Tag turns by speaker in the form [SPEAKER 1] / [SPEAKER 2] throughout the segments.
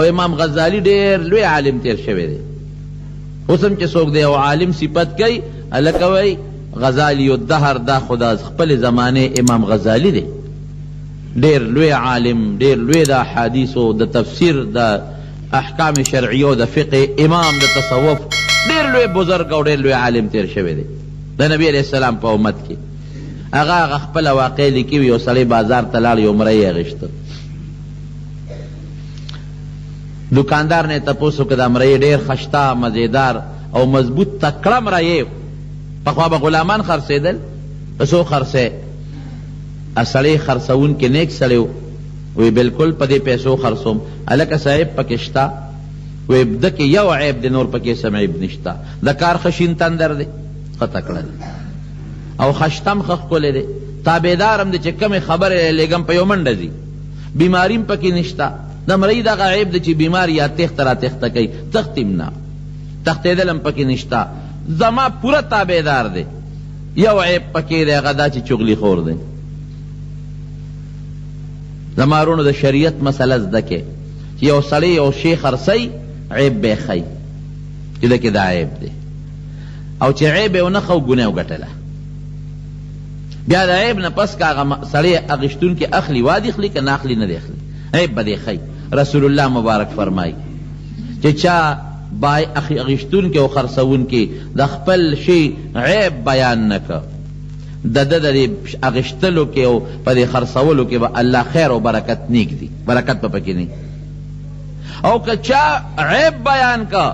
[SPEAKER 1] او امام غزالی ډیر لوی عالم تیر شوی دی. اوس هم چې څوک دی او عالم صفت کوي هلکه وایي غزالی الدهر دا خدا خپل زمانه امام غزالی دی، ډیر لوی عالم، ډیر لوی د احادیثو د تفسیر د احکام شرعیو د فقه امام د تصوف ډیر لوی بزرگ او ډیر لوی عالم تیر شوی دی د نبی علیہ السلام په امت کې. هغه خپله واقع لیکي یو سړی بازار ته لاړ یو مرۍ یې اخیسته. دکاندار نه تپوس وکړه دا مرۍ ډیر خشته مزیدار او مضبوط تکړه مرۍ پخوا به غلامان خرڅېدل په څو خرڅې سړی خرڅوونکي نیک سړی و وی بالکل په دې پیسو خرڅوم. هلکه صاحب پکې شته وی ده کې یو عیب دی نور پکې سم عیب نشته. د کار ښه شین تندر دی ښه تکړه دی او خشتم ښه ښکلی دی تابعدار هم دی چې کمې خبرې لېږم په یو منډه ځي بیماري هم پکې نشته. د مرۍ دغه عیب دی چې بیمار یا تېښته را تېښته کوي تښتي هم نه تښتېدل هم پکې نشته. زما پوره تابعدار دی یو عیب پکې دی هغه دا چې چغلي خور دی. زما وروڼو د شریعت مسله زده کې چې یو سړی یو شی خرڅوي عیب به یې ښیي چې ده کې دا عیب دی او چې عیب یې ونه ښه ګناه وګټله بیا د عیب نه پس که هغه سړی اخیستونکي اخلي وادي اخلي که نه اخلي نه دی اخلي عیب به دې ښیي. رسول الله مبارک فرمایي چې چا اخیستونکي او خرڅوونکي د خپل شي عیب بیان نه که د ده د دې اخیستلو کې او په دې خرڅولو کې به الله خیر او برکت نیږدي برکت به پکې نه او که چا عیب بیان که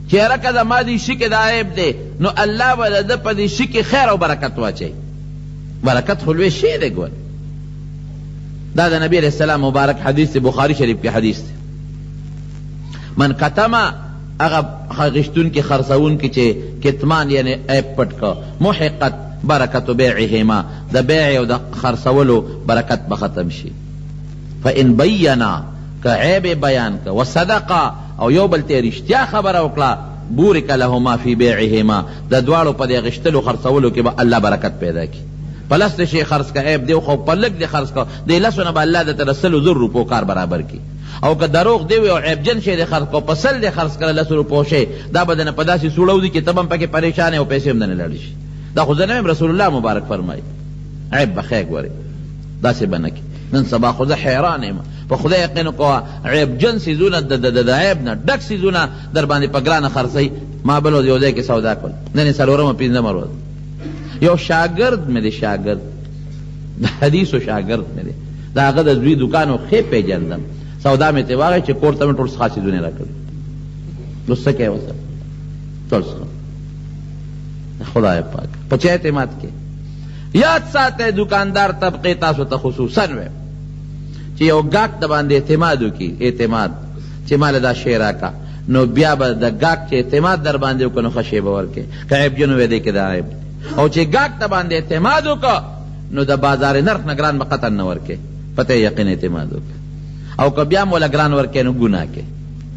[SPEAKER 1] چې هره که زما دې شي کې دا عیب دی نو الله به د ده په دې شي کې خیر او برکت واچوي. برکت خو لوی شی دی ګوره. دا د نبی علیہ السلام مبارک حدیث دی بخاری شریف کې حدیث دی. من کتما هغه اخیستونکي خرڅوونکي چې کتمان یعنی عیب پټ که محقت برکت بیعهما د بیع او د خرڅولو برکت به ختم شي. فان بینا که عیب بیان که وصدقا او یو بل ته رښتیا خبره وکړه بورک لهما فی بیعهما د دواړو په دې اخیستلو خرڅولو کې به الله برکت پیدا کړي. په لس د شی خرڅ که عیب دی خو په لږ دې خرڅ که دې لسو نه به الله درته د 100 روپو کار برابر کړي. او که دروغ دی وي او عیبجن شی دې خرڅ که په 100 دې خرڅ کړه 10 روپو شی دا به دنه په داسې سوړو دي چې ته به هم پکې پریشان او پیسې هم دنه لاړې شي. دا خو زه نه یم رسول الله مبارک فرمایي عیب به ښه ګورې داسې به نه کړي. نن سبا خو زه حیران یم په خدای یقین کوه عیبجن څیزونه د عیب نه ډک څیزونه در باندې په ګرانه خرڅوي. ما بل یو ځای کې سودا کړل نن یې 4مه 5مه ورځ یو شاګرد مې دی شاګرد د حدیثو شاګرد مې دی د هغه د زوی دوکان ښې پېژندم سودا مې ترې واغی چې کور ته مې ټول څښا څیزونه راکړي نو څه کوې ورسره ټول څښم. خدای پاک په چا اعتماد کې یاد ساتئ دکاندار طبقې تاسو ته خصوصا ویم چې یو ګاک د باندې اعتماد وکړي اعتماد چې ماله دا شی راکړه نو بیا به د ګاک چې اعتماد در باندې وکړه نو ښه شی به ورکړي که عیبجن وی دی کې دا عیب او چې ګاک ته باندې اعتماد وکړه نو د بازار نرخ نه ګران به قطعا نه ورکړي پته یقین اعتماد وکړه او که بیا هم وله ګران ورکړي نو ګناه کوي.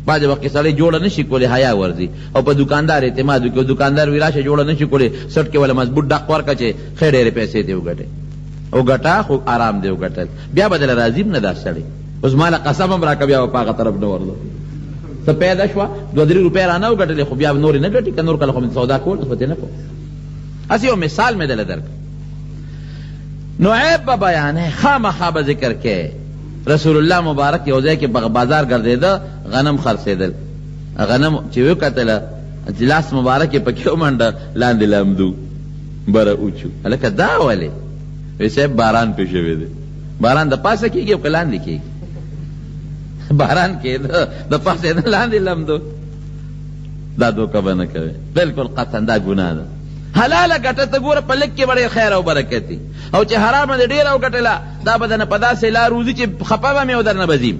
[SPEAKER 1] بعضې وخت کې سړی جوړه نشي کولی حیا ورځي او په دکاندار اعتماد وکړي دکاندار وي راشه جوړه نشي کولی سټ کې وله مضبوط ډق ورکړه چې ښې ډېرې پیسې دې وګټې او ګټه خو آرام دې وګټل بیا به دله راضي هم نه دا سړی اوس ماله قسم هم راکړه بیا به په هغه طرف نه ورځو څه پیدا شوه 2-3 روپۍ رانه وګټلې خو بیا نورې نه ګټي که نور کله خو مې سودا کول اوس به ترې نه کوم. هسې یو مثال مې دله درکړ. نو عیب به بیانې خامخا به ذکر کې. رسول الله مبارک یو ځای کې بازار ګرځېده غنم خرڅېدل غنم چې وکتله لاس مبارک یې پکې ومنډه لاندې لامدو بره اوچو هلکه دا ولې وی صاحب باران پې شوی دی. باران د پاسه کېږي او که لاندې کېږي باران کېده د پاسه نه لاندې لمدو دا دوکه به نه کوي بلکل قطعا دا ګناه ده. حلاله ګټه ته ګوره په لږ کې به ډېر خیر او برکت دي او چې حرامه دې ډېره وګټله دا به درنه په داسې لار وځي چې خفه به مې او درنه به ځي.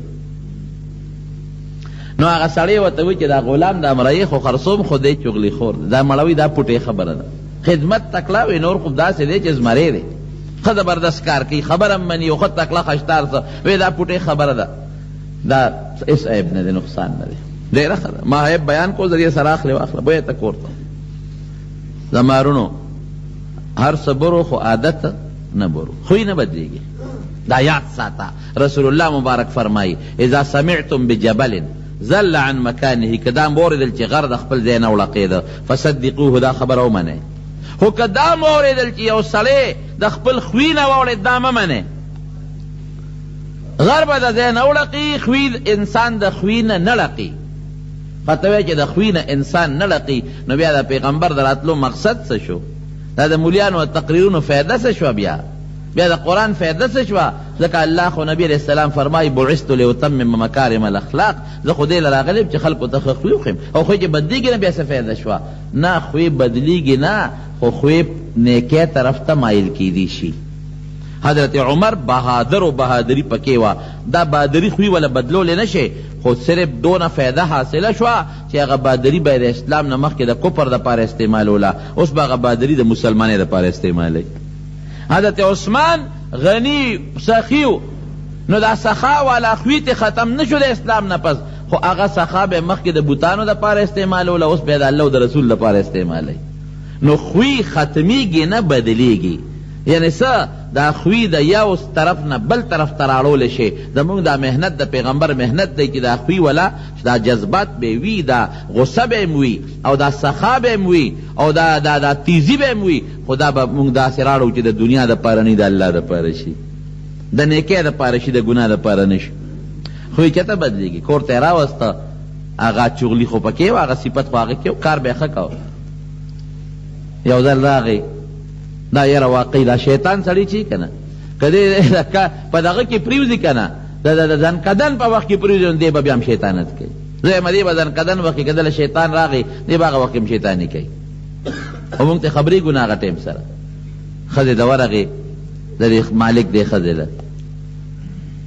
[SPEAKER 1] نو هغه سړی ورته وایي چې دا غلام دا مرۍ خو خرڅوم خو دی چغلي خور دی دا مړوي دا پوټې خبره ده خدمت تکړه وي نور خو داسې دی چې زمری دی ښه زبردست کار کوي خبره هم مني او ښه تکړه خشدار څه وایي دا پوټې خبره ده دا هېڅ عیب نه دی نقصان نه دی ډېره ښه ده. ما عیب بیان کو ذریعه سره اخلې واخله بویه ته کور ته زما وروڼو هر څه برو خو عادت نه برو خوی نه بدلیږي دا یاد ساته. رسول الله مبارک فرمایي اذا سمعتم بجبل زل عن مکانه، که دا موردل چې غر د خپل ځای نه وړقېده فصدقوه، دا خبره ومنئ. خو که دا موردل چې یو سړی د خپل خوی نه واوړېد دا مه منئ. غر به د ځای نه وړقي، خوی انسان د خوی نه نه لقي. پته وی چې د خوی نه انسان نه لقي، نو بیا د پیغمبر د راتلو مقصد څه شو؟ دا د مولیانو او تقریرونو فایده څه شوه؟ بیا د قرآن فایده څه شوه؟ ځکه الله خو نبی علیه السلام فرمایي بعثت لاتمم مکارم الاخلاق، زه خو دې له راغلی چې خلکو ته ښه خوی وښیم. او خوی چې بدلېږي نه بیا څه فایده شوه؟ نه، خوی بدلېږي نه، خو خوی نیکۍ طرف ته مایل کیدی شي. حضرت عمر بهادر و بهادری پکې وه، دا بهادري خوی ولا بدلولی نه شي، خو صرف دونه فایده حاصله شوه چې هغه بهادري به د اسلام نه مخکې د کفر دپاره استعمالوله، اوس به هغه بهادري د مسلمانۍ دپاره استعمالوي. حضرت عثمان غنی سخیو، نو دا سخا والا خوی ته ختم نشو د اسلام نه پس، خو هغه سخا به مخکې د بوتانو دپاره استعمالوله، اوس به د الله او د رسول دپاره استعمالوي. نو خوی ختمیږي نه بدلیږي. یعنی څه؟ دا خوی د یو طرف نه بل طرف ته راړولی شي. زمونږ دا محنت د پیغمبر محنت دی چې دا خوی ولا دا جذبات به وي، دا غصه به م وي، او دا سخا به م وي، او دا تیزی به م وي، خو دا به مونږ داسې راړو چې د دنیا دپاره نه د الله دپاره شي، د نیکۍ دپاره شي، د ګناه دپاره نه شي. خوی چېرته بدلېږي؟ کور ته یې راوسته، هغه چغلي خو پکې وه، هغه صفت خو هغه کې کار به یې ښه کوه. یو ځل راغی، دا یاره واقعي دا شیطان سړی چې که نه که په دغه کې پرېوځي که نه د ځنکدن په وخت کې پرېوځي نو دی به بیا هم شیطانت کوي. زه یم دی به ځنکدن وخت کې که دله شیطان راغی دی به هغه وخت کې هم شیطاني کوي. او مونږ ته خبرېږو نه هغه ټایم سره. ښځې ته ورغې د دې مالک دې ښځې له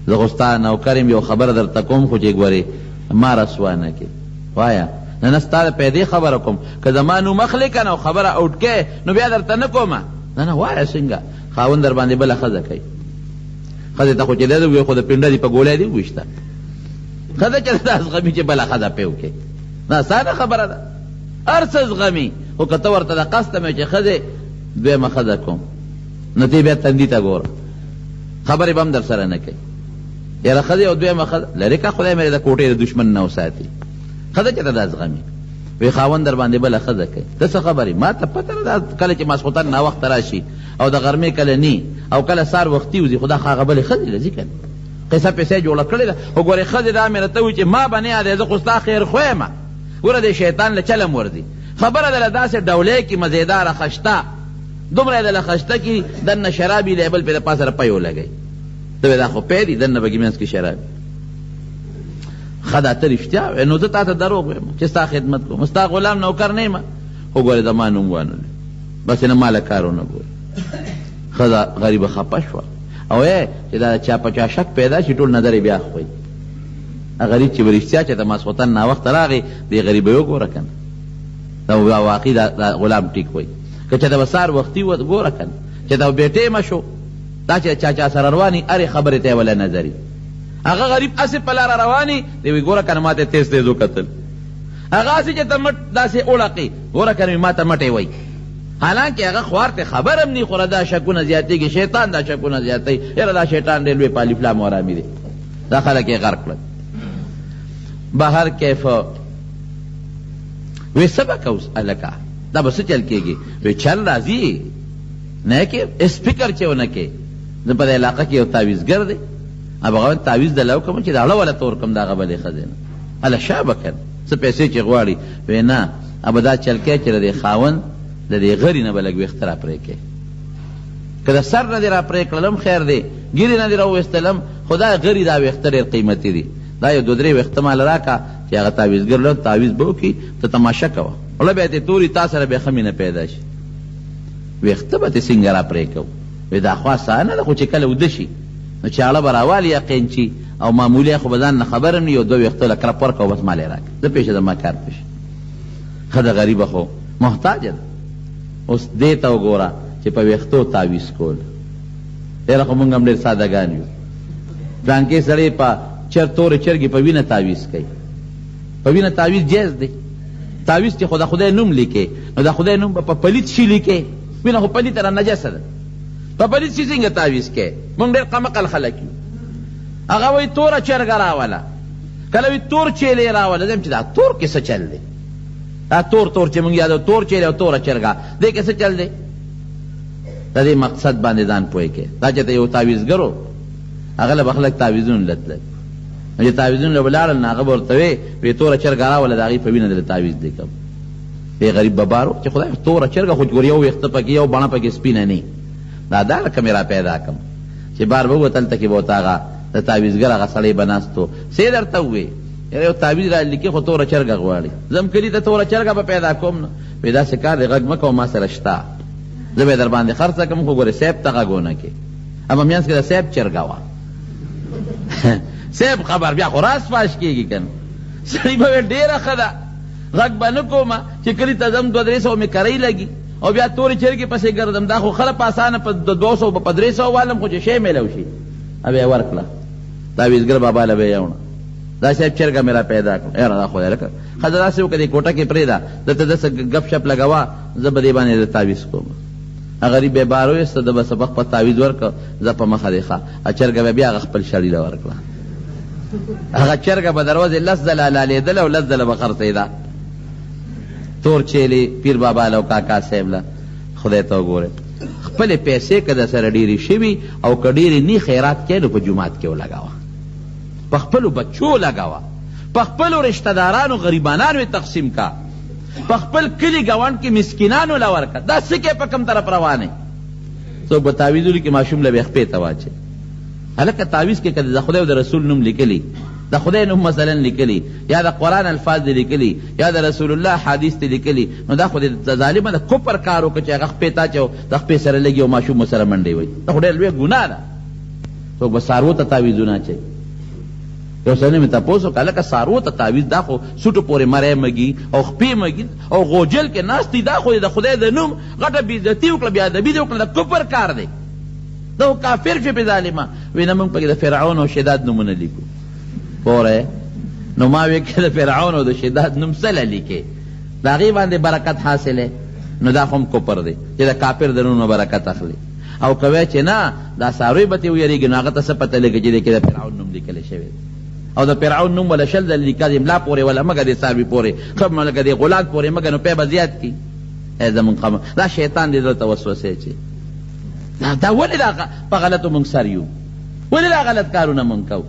[SPEAKER 1] زه خو ستا نوکر یم، یو خبره درته کوم خو چې ګورې ما رسوا نه کړې. وایه نه نه ستا د پیدې خبره کوم، که زما نوم اخلې که نه او خبره اوټ کې نو بیا درته نه کومه. نه نه وایه څنګه خاوند در باندې بله ښځه کوي. ښځې ته خو چې دی ووایي خو د پنډه دي په ګولی دي وویشته. ښځه چې دا زغمي چې بله ښځه پې وکړي، نه ساده خبره ده، هر څه زغمي. خو که ته ورته د قصد مې چې ښځې دویمه ښځه کوم، نو تی بیا تندي ته ګوره، خبرې به هم در سره نه کوي. یاره ښځې او دویمه ښځه لرې که خدای مې د کوټې د دشمن نه وساتي. ښځه چې ته دا زغمي، وی خاوند در باندې بله ښځه کوي، ته څه خبرې؟ ما ته پته نه ده کله چې ماسخوتن ناوخته راشي او د غرمې کله نی او کله سار وختي وځي، خو دا هغه بلې ښځې له ځي که نه قصه پیسې جوړه کړې ده. خو ګورې ښځې دا مې راته وایي چې ما به نه یادې، زه خو ستا خیر خو یم. ګوره د شیطان له چلم ورځي، خبره دله داسې ډولۍ کې مزېداره خشته، دومره یې دله خشته کې دننه شرابي دی، بل پې د پاسه رپی ولګوي. ته وایې دا خو پی دي، دننه بهګې منځ کې شراب. ښه دا ته رښتیا وایې، نو زه تا ته دروغ وایم چې ستا خدمت کوم، ستا غلام نوکر نه یم. خو ګورې زما نوم وانلې، بس نه ماله کار ونه ګورې. ښځه غریبه خفه شوه او چې دا چا په چا شک پیدا شي ټول نظر یې بیا خوی. غریب چې به رښتیا چې د ماسخوتن ناوخته راغی دې غریبه یې وګوره که نه، دا واقعي دا غلام ټیک وایي. که چېرته به سهار وختي ګوره که نه، چېرته به بې ټیمه شو، دا چې چا سره رواني هرې خبرې ته یې وله نظري. هغه غریب اسې په لاره رواني دی وایي ګوره که نه ما ته تیز تیز وکتل. هغه اسې چې ته مټ داسې وړقې ګوره که نه ما ته مټې وایي، حالانکه هغه خوار ته خبر هم نی، خوره دا شکونه زیاتېږي، شیطان دا شکونه زیاتوي. یاره دا شیطان ډېر لوی پالي فلام ورامي دی، دا خلک یې غرق کړل. بهر کیف وی څه به کوو هلکه دا به څه چل کېږي؟ وی چل راځي نه کې اس فکر چې ونه کې. زه په دې علاقه کې یو تعویزګر دی، هغه تعویز دله وکړم چې د اړه وله تور کړم د هغه بلې ښځې نه، هله شا به کړ څه پیسې چې غواړي. وی نه ابه دا چل کې چې د دې خاوند د دې غړي نه به لږ ویښته را پرې کړې، که د سر نه دې را پرې کړلم خیر دی، ګیرې نه دې را وویستلم، خو دا غړي دا ویښته ډېر قیمتي دي، دا یو دو درې ویښته ماله راکړه چې هغه تعویزګر له تعویز به وکړي، ته تماشه کوه، وله بیا دې توري تا سره بیا ښه مینه پیدا شي، ویښته به دې څنګه را پرې کوو. وی دا خو اسانه ده، خو چې کله وده شي نو چاړه به راوالي یا قینچي او معمولي خو به ځان نه خبر هم نه، یو دوه ویښته له کرپ ورکړه او بس مال یې راکړه، زه پېښه زما کار پېښه. ښځه غریبه خو محتاجه ده. اوس دې ته وګوره چې په ویښتو تعویز کول، ډېره خو مونږ هم ډېر سادهګان یو. پلانکې سړی په تورې چرګې په وینه تعویز کوي، په وینه تعویز جایز دی. تعویز چې خو د خدای نوم لیکې نو د خدای نوم به په پلیت شي لیکې، وینه خو پلیته را نجسه ده. په پلیت شي څنګه تعویز کې؟ موږ ډېر قمقل خلک یو. هغه وایي توره چرګه راوله، کله وایي تور چیلې راوله. زه چې دا تور کې څه چل دی؟ دا تور چې موږ یادو تور چیلې او توره چرګه، دې کې څه چل دی؟ د دې مقصد باندې ځان پوه کې. دا چې ته یو تعویزګر و، هغه له به خلک تعویزونه لتلل، چې تعویزونه له ولاړل نه هغه به ورته وی توره چرګه راوله، د هغې په وینه دله تعویز دی کوم. ای غریب ببارو چې خدای توره چرګه خو ګور یو ویښته پکې یو بڼه پکې سپینه نه، دا لکه مې را پیدا کړم چې بار به ووتل ته کې به ورته هغه د تعویزګر هغه سړی به ناست و. څه یې درته ووې یو تعویز را لیکي خو توره چرګه غواړي. زم کلي ته توره چرګه به پیدا کوم نه. وایي داسې کار دی غږ مه کوه، ما سره شته، زه به یې در باندې خرڅه کړم، خو ګورې صیب ته غږ ونه کړې. اما منځ کې د صیب چرګه وه صیب خبر بیا خو راز فاش کېږي که نه. سړي به ویل ډېره ښه ده، غږ به نه کومه چې کلي ته ځم 200-300 مې کرۍ لګي او بیا تورې چرګې پسې ګرځم. دا خو خله په اسانه په 200 په 300 والم، خو چې شی میلو شي بیا یې ورکړه. تعویزګر بابا له به یې وړه، دا صاحب چرګه مې را پیدا کړه. یاره دا خدای لکه ښځه داسې وکړه دې کوټه کې پرېږده، دلته داسې ګپ شپ لګوه، زه به دې باندې د تعویز کوم. غریب بې بار وایسته، ده به سبق په تعویز ورکړه، زه په مخه دی ښه. چرګه به بیا هغه خپل شړي له ورکړه. هغه چرګه به دروازې 10 ځله لالېدله او 10 ځله به خرڅېده. تور چیلې پیر بابا له او کاکا صاحب له خدای ته وګورئ، خپلې پیسې که در سره ډېرې شوي او که ډېرې نی خیرات کې نو په جومات کې ولګوه، په خپلو بچو لګوه، په خپلو رشته دارانو غریبانانو یې تقسیم کا، په خپل کلي ګاونډ کې مسکینانو له ورکه. دا څه کې په کوم طرف روانې؟ څوک به تعویز ولیکي ماشوم له به خپې ته واچي. هلکه تعویز کې که د خدای او د رسول نوم لیکلي، د خدای نوم مثلا لیکلي، یا د قرآن الفاظ دی لیکلي، یا د رسول الله حدیث دی لیکلي، نو دا خو د ظالمه د کفر کار وکړه چې هغه خپې ته اچي او د خپې سره لګي او ماشوم سره منډې وایي. دا خو ډېره لویه ګناه ده. څوک به څاروو ته تعویزونه اچوي. یو سړی مې تپوس وکړه، هلکه څاروو ته تعویز دا خو سوټو پورې مری مږي او خپې مږي او غوجل کې ناست دي، دا خو د خدای د نوم غټه بېعزتي وکړه، بېادبي دې وکړه، د کفر کار دی، دا خو کافر شي په ظالمه. وایي نه موږ پکې د فرعون او شداد نومونه لیکو. پوره نو ما وی که د فرعون او د شداد نوم سره لیکې د هغې باندې برکت حاصلې، نو دا خو هم کفر دی چې د کافر د نوم نه برکت اخلي. او که وی چې نه دا څاروی به ترې ویرېږي، نو هغه ته څه پته لګي چې دې کې د فرعون نوم لیکلی شوی دی، او د فرعون نوم ولا 10 ځله لیکه د املا پورې ولا مګه د څاروي پورې ښه مګه د غلاک پورې مګه، نو پی به زیات کړي. زمونږ دا شیطان دې دلته وسوسې چې دا ولې دا په غلطو مونږ سر یو، ولې دا غلط کارونه مونږ کوو.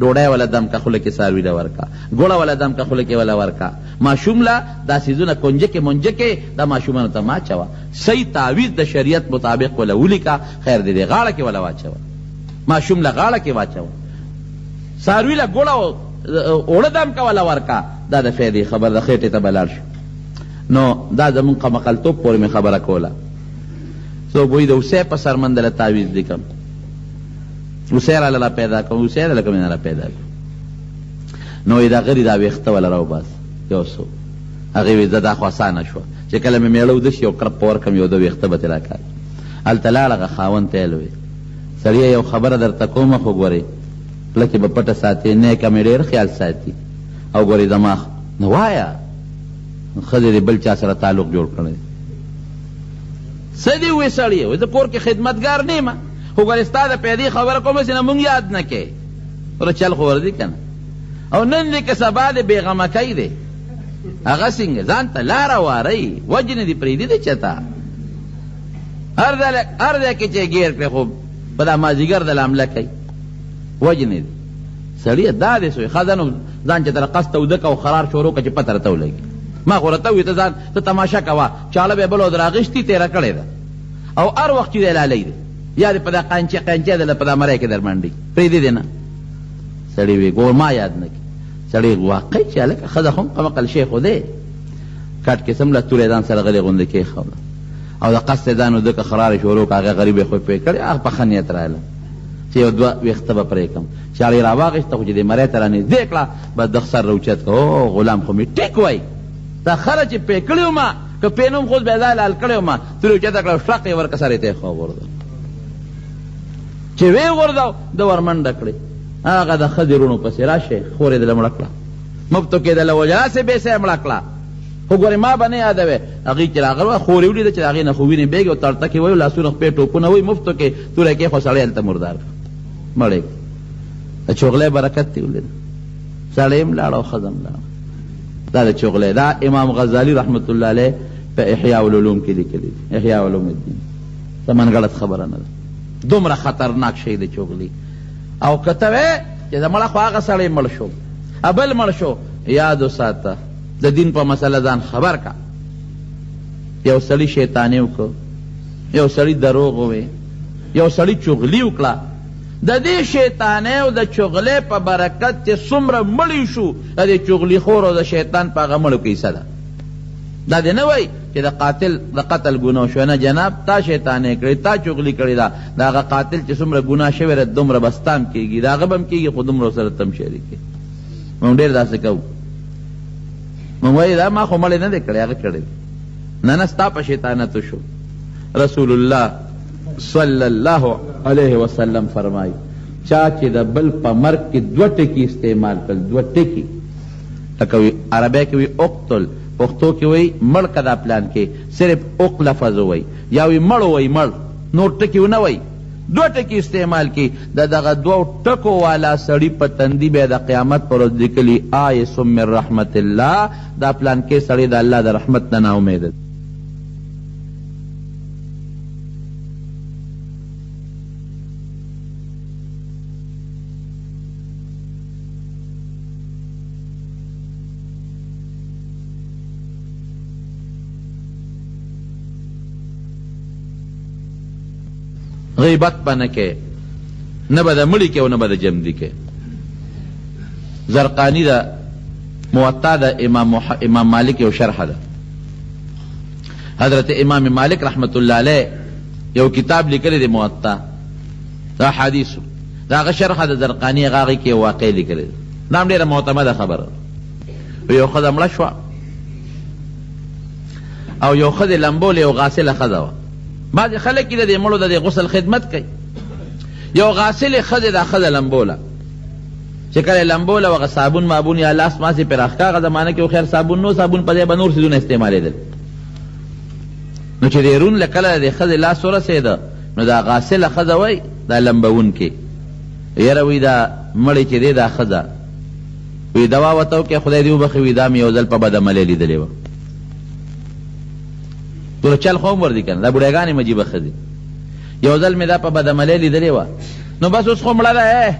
[SPEAKER 1] ډوډۍ ولا دم کا خوله کې څاروي له ورکا، ګوړه ولا دم کا خوله کې ولا ورکا، ماشوم له دا څیزونه کنجه کې منجه کې دا ماشومانو ته ما اچوه. صحیح تعویض د شریعت مطابق ولا ولیکه، خیر دې غاړه کې ولا واچوه، ماشوم له غاړه کې واچوه، څاروي له ګوړه اوړه دم کا ولا ورکا. دا د فایدې خبر د خېټې ته به لاړ شو. نو دا زمونږ قمقلتوب پورې مې خبره کوله. څوک وایي د اوسۍ په سر منډله تعویض لیکم، اوسۍ راله را پیدا کوم، اوسۍ راله کومې نه را پیدا کوم. نو وایي دا غري دا ویښته وله راوباس یو څو. هغې وایي زه دا خو اسانه شوه چې کله مې میړه وده شي یو کرپ په ورکړم یو 2 ویښته به ترې راکاږي. هلته لاړ هغه خاوند ته یې وایي سړیه یو خبره درته کومه، خو ګورئ پلکې به پټه ساتې، نیکه مې ډېر خیال ساتي، او ګورئ زما نو وایه ښځې دې بل چا سره تعلق جوړ کړی. څه دې ووایي سړیه؟ وایي زه کور کې خدمتګار نه یم، خو ګورې ستا د پیدې خبره کوم چې نه مونږ یاد نه کې وره چل خو ورځي که نه. او نن دې که سبا دې بېغمکی دی، هغه څنګه ځان ته لاره وارئ، وجنې دې پرېږدي دی چېته هر ځای کې چې ګیر کړې خو په دا مازدیګر د لامله کوي وجنې دي. سړیه دا دې سوی ښځه نو ځان چې تر قصد ته اوده که او خرار شروع که چې پته راته ولګي. ما خو راته ووایي ته ځان ته تماشه کوه، چاړه به یې بل ود راغېشتي تېره کړې ده، او هر وخت چې دی لالی دی، یا دې په دا قانچې دله په دا مری کې در منډي پرېږدي دې نه. سړي وی ګور ما یاد نه کړي. سړي واقعي چې هلکه ښځه خو هم قمقل شی خو دی، کټ قسم له تورې ځان سره غلې غونډې کېښوده او د قصد یې ځان وده که خرارې شروع که هغې غریب یې خو پرې کړې، هغه په ښه نیت راغله چې یو 2 ویښته به پرې کړم. چاړه یې را واخېسته خو چې دې مرۍ ته را نږدې کړه بس د سر راوچت کړه. او غلام خو مې ټیک وایي دا خره چې پې کړې وما که پې نوم خو بې ځای لال کړې وما تورې اوچته کړه شړق یې ورکه سر یې ته یې وغورځو. چې ویې غورځاو د ورمنډه کړې، هغه د ښځې روڼو پسې راشئ خور یې دله مړه کړه، مفتو کېدله وجه هسې بېسه یې مړه کړه، خو ګورې ما به نه یادوې هغې چې راغله خورې ولیده چې د هغې نه خو وینې بېګې او تړتکې وی لاسونه خپې ټوپونه وی مفتو کې توره کې خو سړی هلته مردار مړی د چغلۍ برکت دې ولید سړی هم لاړ او ښځه هم لاړه دا د چغلۍ دا امام غزالي رحمت الله علیه په احیاء العلوم کې لیکلي دي احیاء علوم الدین ته من غلط خبره نه ده دومره خطرناک شی د چغلي او که ته وې چې د مړه خو هغه سړی مړ شو بل مړ شو یاد وساته د دین په مسله ځان خبر کا یو سړي شیطاني وکړه یو سړي دروغ ووی یو سړي چغلي وکړه د دې شیطانۍ او د چغلۍ په برکت چې څومره مړي شو د دې چغلي خور او د شیطان په هغه مړو کې حصه ده دا دې نه وایي چې د قتل ګناه شو نه جناب تا شیطانۍ کړې تا چغلي کړې ده د هغه قاتل چې څومره ګناه شوی ده دومره بستا هم کېږي د هغه به هم کېږي خو دومره ورسره ته هم شریک کړې موږ ډېر داسې کوو موږ وایي دا ما خو مړې نه دی کړی هغه کړی نه نه ستا په شیطانتو شو رسول الله صلی الله علیه وسلم فرمائی چا چې د بل په مرګ کې دوه ټکي استعمال کړل دوه ټکي لکه عربی کې وي اقتل پښتو کې وی مړ که دا پلان کې صرف اق لفظ وی یا وی مړ وی مړ نور ټکي ونه وی دو ټکي استعمال کی د دغه دو ټکو والا سړی په تندي بیا د قیامت پر ورځ لیکلي آیس من رحمت الله دا پلان کې سړی د الله د رحمت نه ناامید غیبت به نه کې نه به د مړي کې او نه به د جمدي کې زرقاني د موطا د امام مالک یو شرحه ده حضرت امام مالک رحمت الله علیه یو کتاب لیکلی دی موطا دا حدیثو دا هغه شرحه د زرقاني هغه کې یو واقع لیکلی ده دا هم ډېره معتمده خبره یو ښځه مړه شوه او یو ښځې لمبولې یو غاسله ښځه وه بعضې خلک چې د دې مړو د دې غسل خدمت کوي یو غاسلې ښځې دا ښځه لمبوله چې کله لمبوله هغه صابون مابون یا لاس ماسې پرې راښکا هغه زمانه کې خو خیر صابون نو صابون په ځای به نور څیزونه استعمالېدل نو چې دې رون له کله د دې ښځې لاس ورسېده نو دا غاسله ښځه وایي دا لمبوونکې یاره وایي دا مړې چې دی دا ښځه وایي دوا ورته وکړې خدای دې وبخښي وایي دا مې یو ځل په بدعملۍ لیدلې وه دونه چل خو هم ور دي که نه دا بوډیګانې مجیبه ښځې یو ځل مې دا په بدعملۍ لیدلې وه نو بس اوس خو مړه ده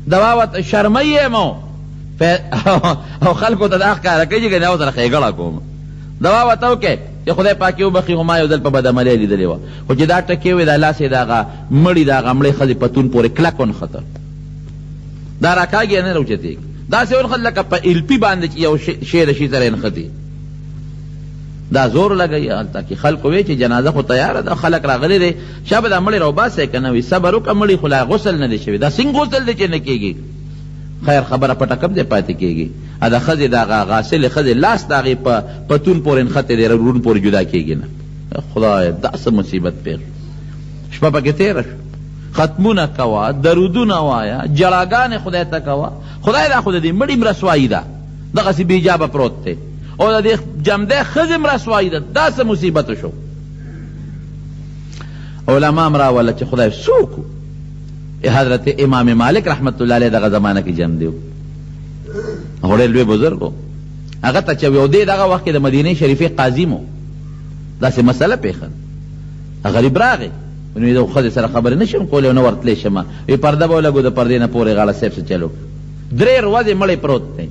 [SPEAKER 1] دوا ورته شرمۍ یم او خلکو ته دا ښکاره کوي چې ګنې ورسره ښېګړه کوم دوا ورته وکړې چې خدای پاک یې وبخښي خو ما یو ځل په بدعملۍ لیدلې وه خو چې دا ټکې وې دا لاس یې د هغه مړي د هغه مړې ښځې پتون پورې کلک ونښته دا راکاږي نه راوچتېږي داسې ونښت لکه په الپي باندې چې یو شی د شي سره یې نښتي دا زور لګوي هلته کې خلکو وی چې جنازه خو تیاره ده خلک راغلی دی شابه دا مړی راوباسئ که نه وي صبر وکړه مړي خو لا غسل نه دی شوي دا څنګه غسل دی چې نه کېږي خیر خبره پټه کم دی پاتې کېږي د ښځې د هغه غاسلې ښځې لاس د هغې په پتون پورې نښتې دی رون پورې جدا کېږي نه خدای دا څه مصیبت پېښ شپه پکې تېره شو ختمونه کوه درودونه وایه جړاګانې خدای ته کوه خدای دا خو د دې مړي رسوایي ده دغسې بېجابه پروت دی او د دې جمدی ښځې رسوایي ده دا څه مصیبت شو علما هم راوله چې خدای څوک حضرت امام مالک رحمت الله علیه دغه زمانه کې جمدی و هغه ډېر لوی بزرګ و هغه ته چې یو دی دغه وخت کې د مدینې شریفې قاضي مو داسې مسله پېښه غریب راغی نو د ښځې سره خبرې نه شم کولی او نه ورتلی شمه وی پرده به ولګو د پردې نه پورې غاړه صاحب څه چلو 3 ورځې مړی پروت دی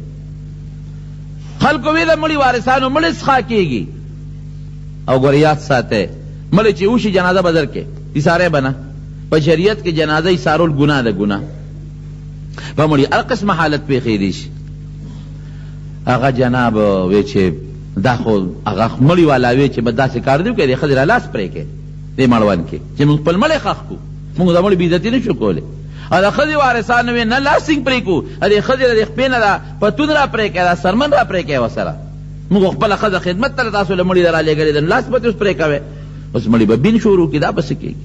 [SPEAKER 1] خلکو وی د مړي وارثانو مړي څښا کېږي او ګورې یاد ساتی مړی چې وشي جنازه به در کې ایساری به نه په شریعت کې جنازه ایسارول ګناه ده ګناه په مړي هر قسمه حالت پېښېدی شي هغه جناب وی چې دا خو هغه مړي والا وی چې به داسې کار دی وکړي د ښځې را لاس پرې کړي دې مړوند کې چې موږ خپل مړی ښخ کړو موږ د مړي بېعزتي نه شو کولی او د ښځې وارثانو وی نه لاس څنګه پرې کړو د ښځې د خپې نه دا پتون را پرې کړی دا سرمن را پرې کړی ورسره موږ خپله ښځه خدمت ته تاسو له مړي را لېږلې ده لاس به تې اوس پرې کوې اوس مړي به بین شروع کړي دا به څه کېږي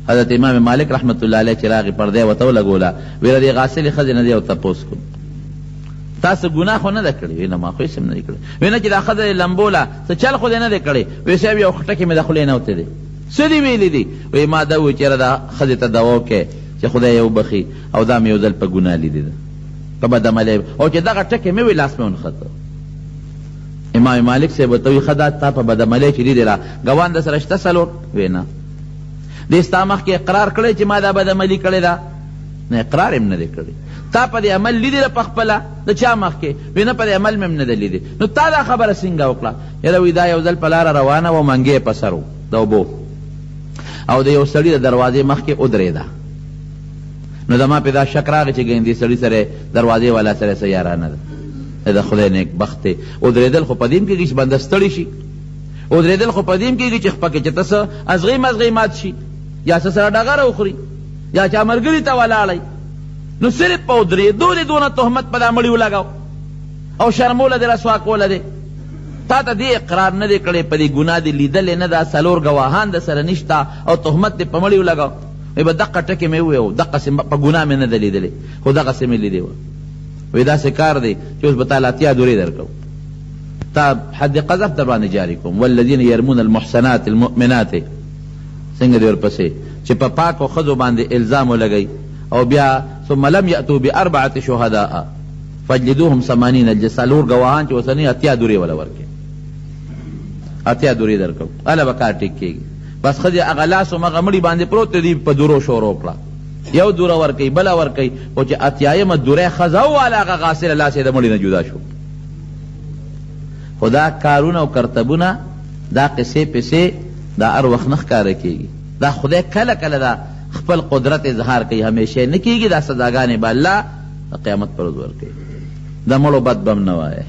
[SPEAKER 1] حضرت امام مالک رحمت الله علیه چې راغی پردی ورته ولګوله ویله دې غاسلې ښځې نه دی او تپوس کړو تاسو ګناه خو نه ده کړې؟ وی نه ما خو هېڅ هم نه دي کړی. وی نه چې دا ښځه دې لمبوله څه چل خو دې نه دی کړی؟ وی صاحب یو خټکې مې د خولې نه وتې دی. څه دې ویلي دي؟ وی ما دا وویل چې یاره دا ښځې ته دوا وکړې چې خدای یې وبخي او دا مې یو ځل په ګناه لیدې ده په بدعملۍ، او چې دغه ټکې مې وی لاس مې ونښته. امام مالک صاحب ورته وایي ښه دا تا په بدعملۍ چې لیدې را ګوان در سره شته څلور؟ وی نه. دې ستا مخکې اقرار کړی چې ما دا بدعملي کړې ده؟ نه اقرار هم نه دی کړی. تا په دې عمل لیدې ده پخپله د چا مخکې؟ وی نه په دې عمل مې هم نه ده لیدې. نو تا دا خبره څنګه وکړه؟ یاره وی دا یو ځل په لاره روانه وه، منګی یې په سر و د اوبو، او د یو سړي د دروازې مخکې ودرېده. نو زما پې دا شک راغی چې ګینې دې سړي سره دروازې والا سره څه یارانه ده. د خدای نیک بخت دی. ودرېدل خو په دې هم کېږي چې بنده ستړی شي، ودرېدل خو په دې هم کېږي چې پکې چې ته څه ازغۍ مزغۍ مات شي، یا څه سره ډغره وخوري، یا چا ملګري ته ولاړئ. نو صرف په ودرېدو دې دونه تهمت په دا مړي ولګاو او شرموله دې رسوا کوله دې. تا ته دې اقرار نه دی کړی، په دې ګناه دې لیدلې نه ده، څلور ګواهان د سره نشته او تهمت دې په مړي ولګاو. وی به دقه ټکې مې وویو، دقسې په ګناه مې نه ده لیدلې، خو دغسې مې لیدې وه. وی داسې کار دی چې اوس به تا له اتیا دورې درکوو، تا حد قذف در باندې جاري کوم. والذین یرمون المحسنات المؤمنات، څنګه دې ورپسې چې په پاکو ښځو باندې الزام ولګئ، او بیا ثم لم یأتوا باربعة شهداء فاجلدوهم 80 جلدة. څلور ګواهان چې اوسني اتیا دورې وله ورکړې، اتیا دورې درکوو، هله به کار ټیک کېږي. بس ښځې هغه لاس همغه مړي باندې پروت دی، په دورو شروع کړه، یو دوره ورکوي بله ورکوي، خو چې اتیایمه دوره ښځه وواله هغه غاسله لاس یې د مړي نه جدا شو. خو دا کارونه او کرتبونه دا قصې پسې دا هر وخت نه ښکاره کېږي. دا خدای کله کله دا خپل قدرت اظهار کوي، همیشه نه کېږي. دا سزاګانې به الله د قیامت پر ورځ ورکوي. د مړو بد به هم نه وایه،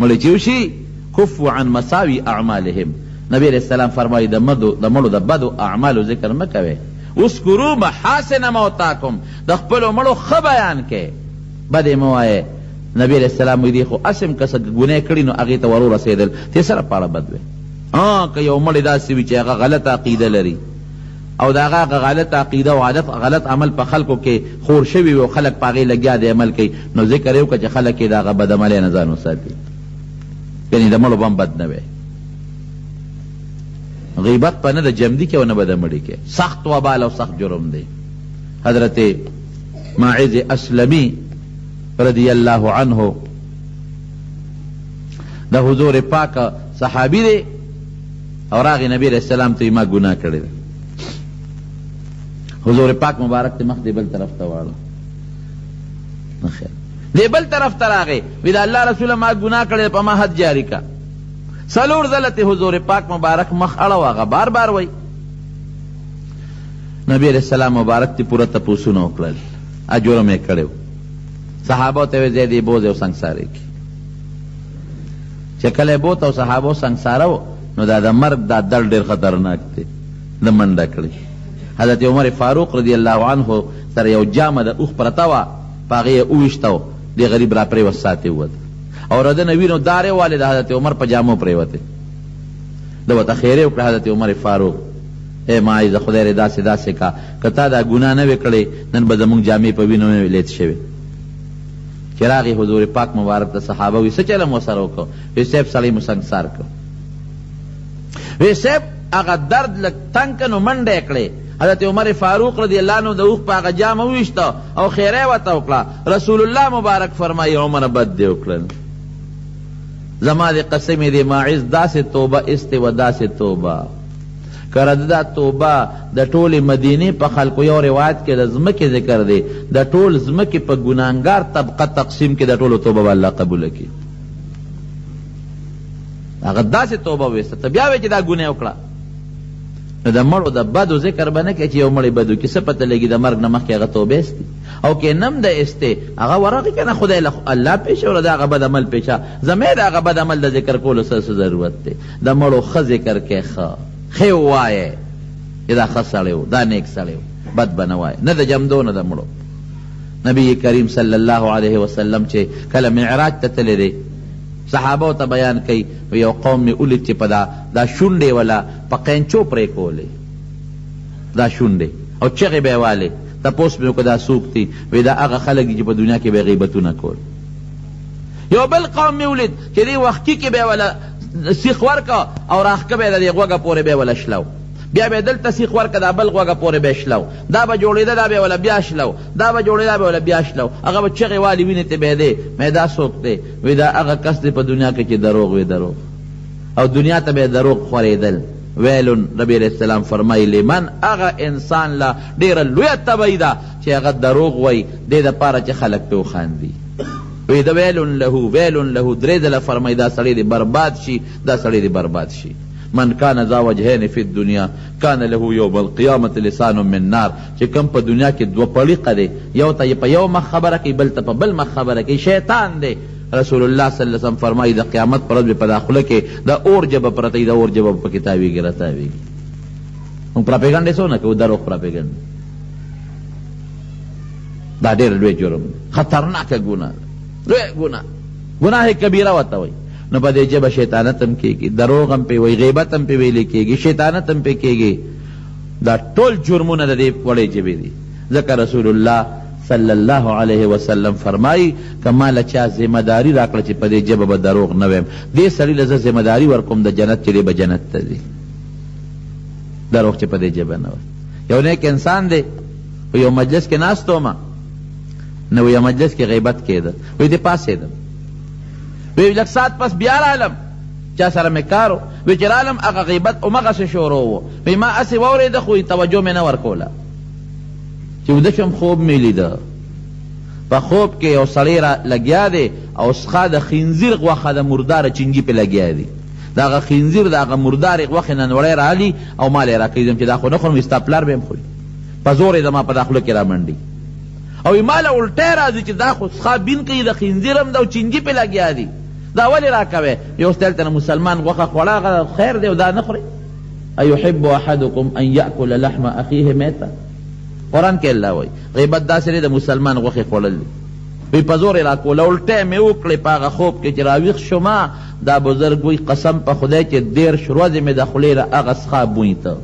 [SPEAKER 1] مړي چې وشي کفو عن مساوي اعمالهم. نبی علیہ السلام فرمایي د مړو د بدو اعمالو ذکر مه کوئ. اذکروا محاسن موتاکم، د خپلو مړو ښه بیان کې، بد یې مه وایې. نبی علیہ السلام وایي دی خو اسم که څه ګناه کړي نو هغې ته ور ورسېدل، دې سره پاړه بد وی. که یو مړی داسې وي چې هغه غلط عقیده لري او د هغه غلط عقیده او عادت غلط عمل په خلکو کې خور شوي وي او خلک په هغې لګیا دی عمل کوي، نو ذکر یې وکړه چې خلک یې د هغه بدعملۍ نه ځان وساتي. یعنې د مړو به هم بد نه وی. غیبت په نه د جمدي کې او نه به د مړي کې، سخت وبال او سخت جرم دی. حضرت ماعز اسلمی رضی اللہ عنہ د حضور پاک صحابی دی او راغی نبی علیہ السلام ته ما گناہ کړی دی. حضور پاک مبارک ته مخ دی بل طرف ته واړو، دی بل طرف ته راغی، وی دا الله رسول ما گناہ کړی په ما حد جاری کا. څلور ځله ته حضور پاک مبارک مخ اړو، هغه بار بار وی. نبی علیہ السلام مبارک تی پورا تپوسونه وکړل، ا جرم یې کړی. صحابو ته وی زیدې بوز او سنګسارې کی، چې کله بوت او صحابو سنګسارو نو دا د مرګ دا دل ډېر خطرناک دی، د منډه کړی. حضرت عمر فاروق رضی الله عنه سره یو جامه د اوښ پرته وه، په هغې یې وویشته، دې غریب را پرې وساتې ووت، او رده نه وي نو دارې والې د حضرت عمر په جامو پرېوتې. ده ورته خیرې وکړه حضرت عمر فاروق، ای معاذ خدای دې داسې داسې کا، که تا دا ګناه نه وې کړی نن به زموږ جامې په وینو نه لیت شوې. چې راغی حضور پاک مبارک ته صحابه وي څه چله مو سره وکړو؟ وی صاحب سړی مو سنګسار کړو. وی صاحب هغه درد لږ تنګ که نو منډه یې کړې. حضرت عمر فاروق رضی اللہ عنہ د اوښ په هغه جامه وویشته او خیره ورته وکړه. رسول الله مبارک فرمایي عمر بد دې وکړل، زما دې قسم دې ماعز داسې توبه ایستې وه، داسې توبه که دا توبه د ټولې مدینې په خلکو، یو روایت کې د ځمکې ذکر دی، د ټول ځمکې په ګناهګار طبقه تقسیم کې د ټولو توبه به الله قبوله کړي. هغه داسې توبه ویسته، ته بیا وایې چې دا ګناه وکړه. نو د مړو د بدو ذکر به نه کوي چې یو مړی بدو کې څه پته لګي د مرګ نه مخکې هغه توبه ایستي، او که نم د ایستې هغه ورغې که نه خدای الله پیشه وله د هغه بد عمل پیشه، زمې د هغه بد عمل د ذکر کولو څه ضرورت دی. د مړو ښه ذکر کې ښه ووایې چې دا ښه سړی و، دا نیک سړی و، بد به نه وایې، نه د جمدو نه د مړو. نبی کریم صلی الله علیه وسلم چې کله معراج ته تللی دی، صحابو ته بیان کوي، یو قوم مې ولید چې په دا شونډې ولا په قینچو پرې کولې، دا شونډې او چغې به یې والې. تپوس مې وکړه دا څوک دي؟ وی دا هغه خلک دي چې په دنیا کې به یې غیبتونه کول. یو بل قوم می ولید چې دې وختي کې به ولا سیخ ورکا او راخکه به د غوږه پورې به ولا شلو، بیا به دلته سیخ ورکا دا بل غوږه پورې به شلو، دا به جوړېده دا به ولا بیا شلو، دا به جوړېده به ولا بیا شلو، هغه به چغې والي وینې ته به دی مې دا څوک دی؟ وی دا هغه کس دی په دنیا کې چې دروغ وی دروغ، او دنیا ته به دروغ خورېدل. ویلون نبی علیہ السلام فرمائی لمن هغه انسان لا ډېره لویه تبعی ده چې هغه دروغ وی دې دپاره چې خلک پې وخاندي. وی دا ویلون له درې ځله فرمائی دا سړی دی برباد شي، دا سړی دی برباد شي. من کان ذا وجهین فی الدنیا کان له یوم القیامة لسان من نار، چې کم په دنیا کې دوه پړیقه دی، یو ته په یو مخ خبره کوي، بل ته په بل مخ خبره کوي، شیطان دی. رسول الله صلی الله علیه وسلم فرمایي د قیامت پر ورځ به په داخله کې د اور جبه پرته وي، د اور جبه په کې تاویږي راتاویږي. موږ پراپیګنډې څو نه کوو، دروغ پراپیګنډ دا ډېر لوی جرم، خطرناکه ګناه، لوی ګناه کبیره ورته وایي. نو په دې جبه شیطانت هم کېږي، دروغ هم پې وایي، غیبت هم پې ویلې کېږي، شیطانت هم پې کېږي. دا ټول جرمونه د دې وړې جبې دي. ځکه رسول الله صلی الله علیه وسلم فرمائی که مالا چا ذمہ داری راکړه چې په دې ژبه به دروغ نه ویم، دې سړي له زه ذمہ داری ورکوم د جنت چې دی به جنت ته ځي، دروغ چې په دې ژبه نه وي. یو نیک انسان دی په یو مجلس کې ناست وم، نو یو مجلس کې غیبت کېده، وی دې پاسېدم، وی لږ ساعت پس بیا رالم، چا سره مې کار و، وی چې رالم هغه غیبت همغسې شروع و، وی ما هسې واورېده خو توجه مې نه ورکوله. چې وده شم خوب می لیده، په خوب کې یو سړی را لګیا دی او څخه د خنزیر غوښه د مرداره چینجي پې لګیا دی، د هغه خنزیر د هغه مردارې غوښې ننوړی راغلي او ما یې راکوي چې دا خو نه خورم، ستا پلار به م خوري، په زور یې زما په دا خوله کې را منډي، او ما له الټی راځي چې دا خو څخه بین کوي، د خنزیر هم ده او چینجي پې لګیا دی، دا ولې راکوې؟ یو ستل ته مسلمان غوښه خوړه هغه خیر دی او دا نه خوري. ایحب احدکم ان یأکل لحم اخیه میته، قرآن کې الله وایي غیبت داسې دی د مسلمان غوښې خوړل دي. وی په زور یې راکوله، الټی مې وکړې په هغه خوب کې چې راویښ شومه، دا بزرګ وایي قسم په خدای چې 13 ورځې مې د خولې را هغه څخه بوی ته،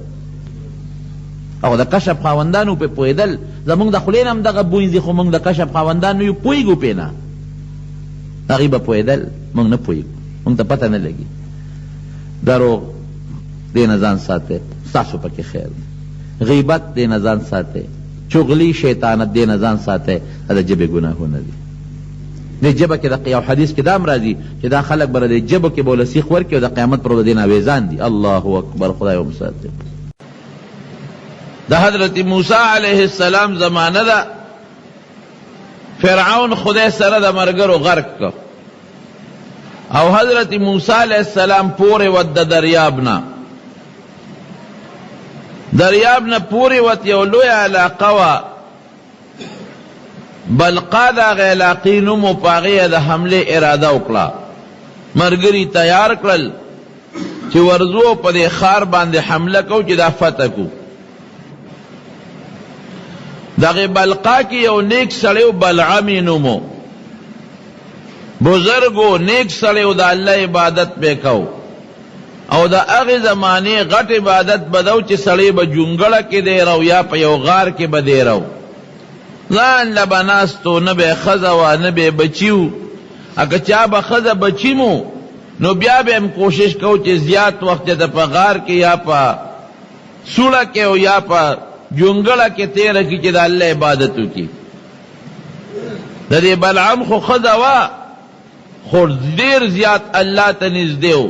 [SPEAKER 1] او د کشف خاوندانو پې پوهېدل، زمونږ د خولې نه هم دغه بوی ځي، خو موږ د کشف خاوندانو یو پوهېږو پې نه، هغوی به پوهېدل، موږ نه پوهېږو، موږ ته پته نه لګي. دروغ دې نه ځان ساتئ، ستاسو پکې خیر دی. غیبت دې نه ځان ساتئ، چغلی شیطانت دې نه ځان ساتئ، دا د ژبې ګناهونه دي. دې ژبه کې د یو حدیث کې دا هم راځي چې دا خلک به د ژبو کې به له سیخ ورکړي او د قیامت پر ورځ دې نه اویزان دي. الله اکبر، خدای ومساتئ. د حضرت موسی علیه السلام زمانه ده، فرعون خدای سره د مرګرو غرق کړ، او حضرت موسی علیه السلام پورې ود د دریاب نه پوری وت یو لوی علاقه وه، بلقا د هغې علاقې نوم و، په هغې د حملې اراده وکړه، ملګري تیار کړل چې ورځو په دې ښار باندې حمله کو چې دا فتح کو. دغې بلقا کې یو نیک سړی و، بلعمي نوم و، بزرګ و، نیک سړی و، د الله عبادت پې کو، او د هغې زمانې غټ عبادت به ده چې سړی به جونګړه کې دی رو یا په یو غار کې به دی رو، ځان له به ناست و، نه به یې ښځه وه نه به یې بچي و، که چا به ښځه بچي مو نو بیا به هم کوشش کو چې زیات وخت د په غار کې یا په سوړه کې او یا په جونګړه کې تېره کړي چې د الله عبادت وکړي. د دې بلعم خو ښځه وه، خو ډېر زیات الله ته نږدې و،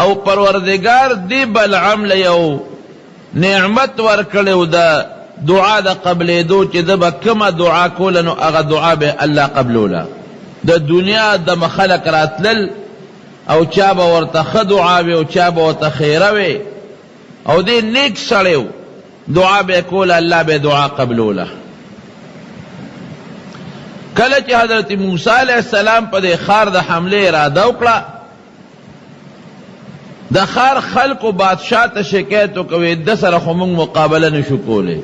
[SPEAKER 1] او پروردگار دی بلعم له یو نعمت ورکړی و د دعا د قبلېدو چې ده به کومه دعا کوله نو هغه دعا به الله قبلوله. د دنیا د خلک راتلل او چا به ورته ښه دعا وي او چا به ورته خیره وي، او دی نیک سړی و، دعا به کوله الله به دعا قبلوله. کله چې حضرت موسی علیه السلام په دې ښار د حملې اراده وکړه، د ښار خلکو بادشاه ته شکایت وکوي د سره خو موږ مقابله نشو کولی.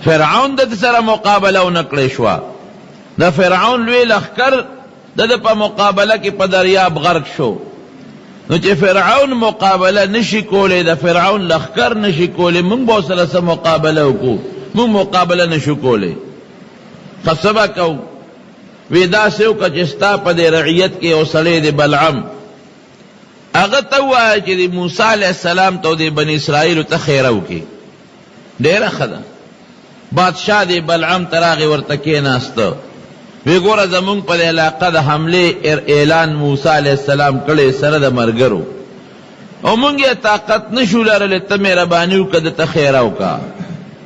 [SPEAKER 1] فرعون د سره مقابله ونه کړې شوه، د فرعون لوی لښکر د په مقابله کې په دریاب غرق شو، نو چې فرعون مقابله نشي کولی، د فرعون لښکر نشي کولی، موږ به ورسره څه مقابله وکړو؟ موږ مقابله نشو کولی. خو څه به کوو؟ وی داسې وکړه چې ستا په دې رعیت کې یو سړی دی بلعم، هغه ته ووایه چې د موسی علیه السلام ته او د بني اسرائیلو ته خیره وکړي. ډېره ښه ده. بادشاه د بلعم ته راغی، ورته کېناسته، وی ګوره زمونږ په دې علاقه د حملې اعلان موسی علیه السلام کړی سره د مرګرو، او مونږ یې طاقت نشو لرلی، ته مهرباني وکړه دته خیره وکړه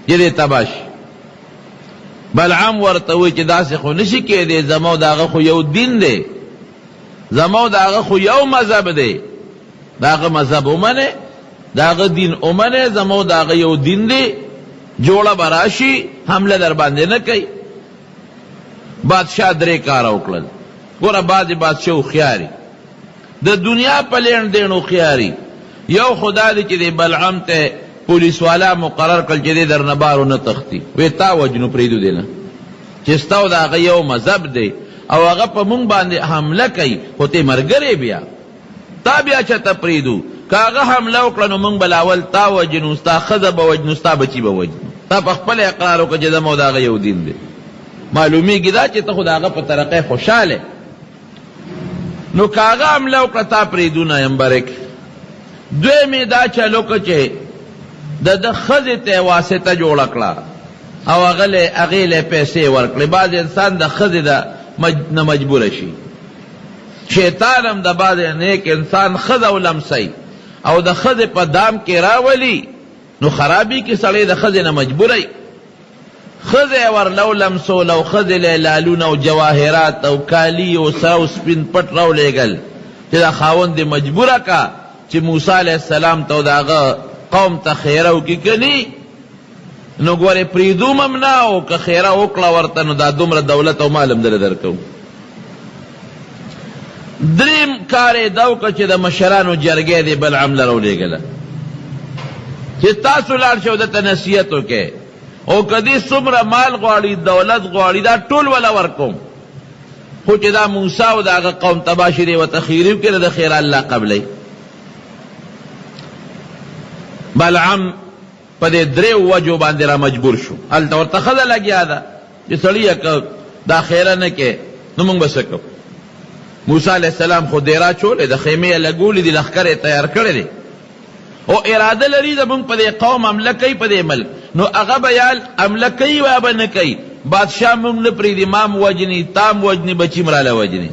[SPEAKER 1] چې دې تباه شي. بلعم ورته وی چې داسې خو نشي کېدی، زما د هغه خو یو دین دی، زما د هغه خو یو مذهب دی، د هغه مذهب ومنې، د هغه دین ومنې، زما د هغه یو دین دی، جوړه به راشي، حمله در باندې نه کوي. بادشاہ درې کاره وکړل. ګوره بعضې بادشاه هوښیاري، د دنیا په لین دین هوښیاري. یو خدا دی چې د بلعم ته پولیس والا مقرر کړل چې دی در نه بار ونه تښتي، وی تا وجنو پرېږدو دی نه، چې ستا او د هغه یو مذهب دی او هغه په مونږ باندې حمله کوي، خو ته مرګرې بیا تا بیا چاته پرېږدو، که هغه حمله وکړه نو مونږ به لاول تا وجنو، ستا ښځه به وجنو، ستا بچي به وجنو. تا په خپله اقرار وکړه چې زما او د هغه یو دین دی. معلومیږي دا چې ته خو د هغه په طرقه خوشحاله، نو که هغه حمله وکړه تا پرېږدو نه یمبرک. دویمې دا چلو که چې د ښځې ته واسطه جوړه کړه او هغې له پیسې ورکړې. بعض انسان د ښځې نه مجبوره شي، شیطان هم د بعض نیک انسان ښځه ولمسی او د ښځې په دام کې راولي، نو خرابي کې سړی د ښځې نه مجبوری. ښځې ورلو لمسول او ښځې له لالونه او جواهرات او کالی او سره او سپین پټ راولېږل چې دا خاوند دې مجبوره کا چې موسی علیه السلام ته او د هغه قوم ته خیره وکړي که نی، نو ګورې پرېږدوم هم نه، او که خیره وکړه ورته نو دا دومره دولت او مال هم دله درکوم. دریم کار یې دا وکړه چې د مشرانو جرګې دې بلعم له راولېږله چې تاسو لاړ شئ دته نصیحت وکړئ، او که دې څومره مال غواړي، دولت غواړي، دا ټول وله ورکوم، خو چې دا موسی او د هغه قوم تباه شي، دې ورته خیري وکړي، د خیره الله قبلوي. بلعم په دې درې وجو باندې را مجبور شو. هلته ورته ښځه لګیا ده چې سړیه که دا خیره نه کې نو موږ به څه کوو. موسی علیه السلام خو دیرا چولې، د خیمې یې لګولې دي، لښکر یې تیار کړی دی، او اراده لري زمونږ په دې قوم حمله کوي، په دې ملک، نو هغه به یا حمله کوي یا به نه کوي. بادشاه موږ نه پرېږدي، ما م وجني، تا م وجني، بچي م راله وجني.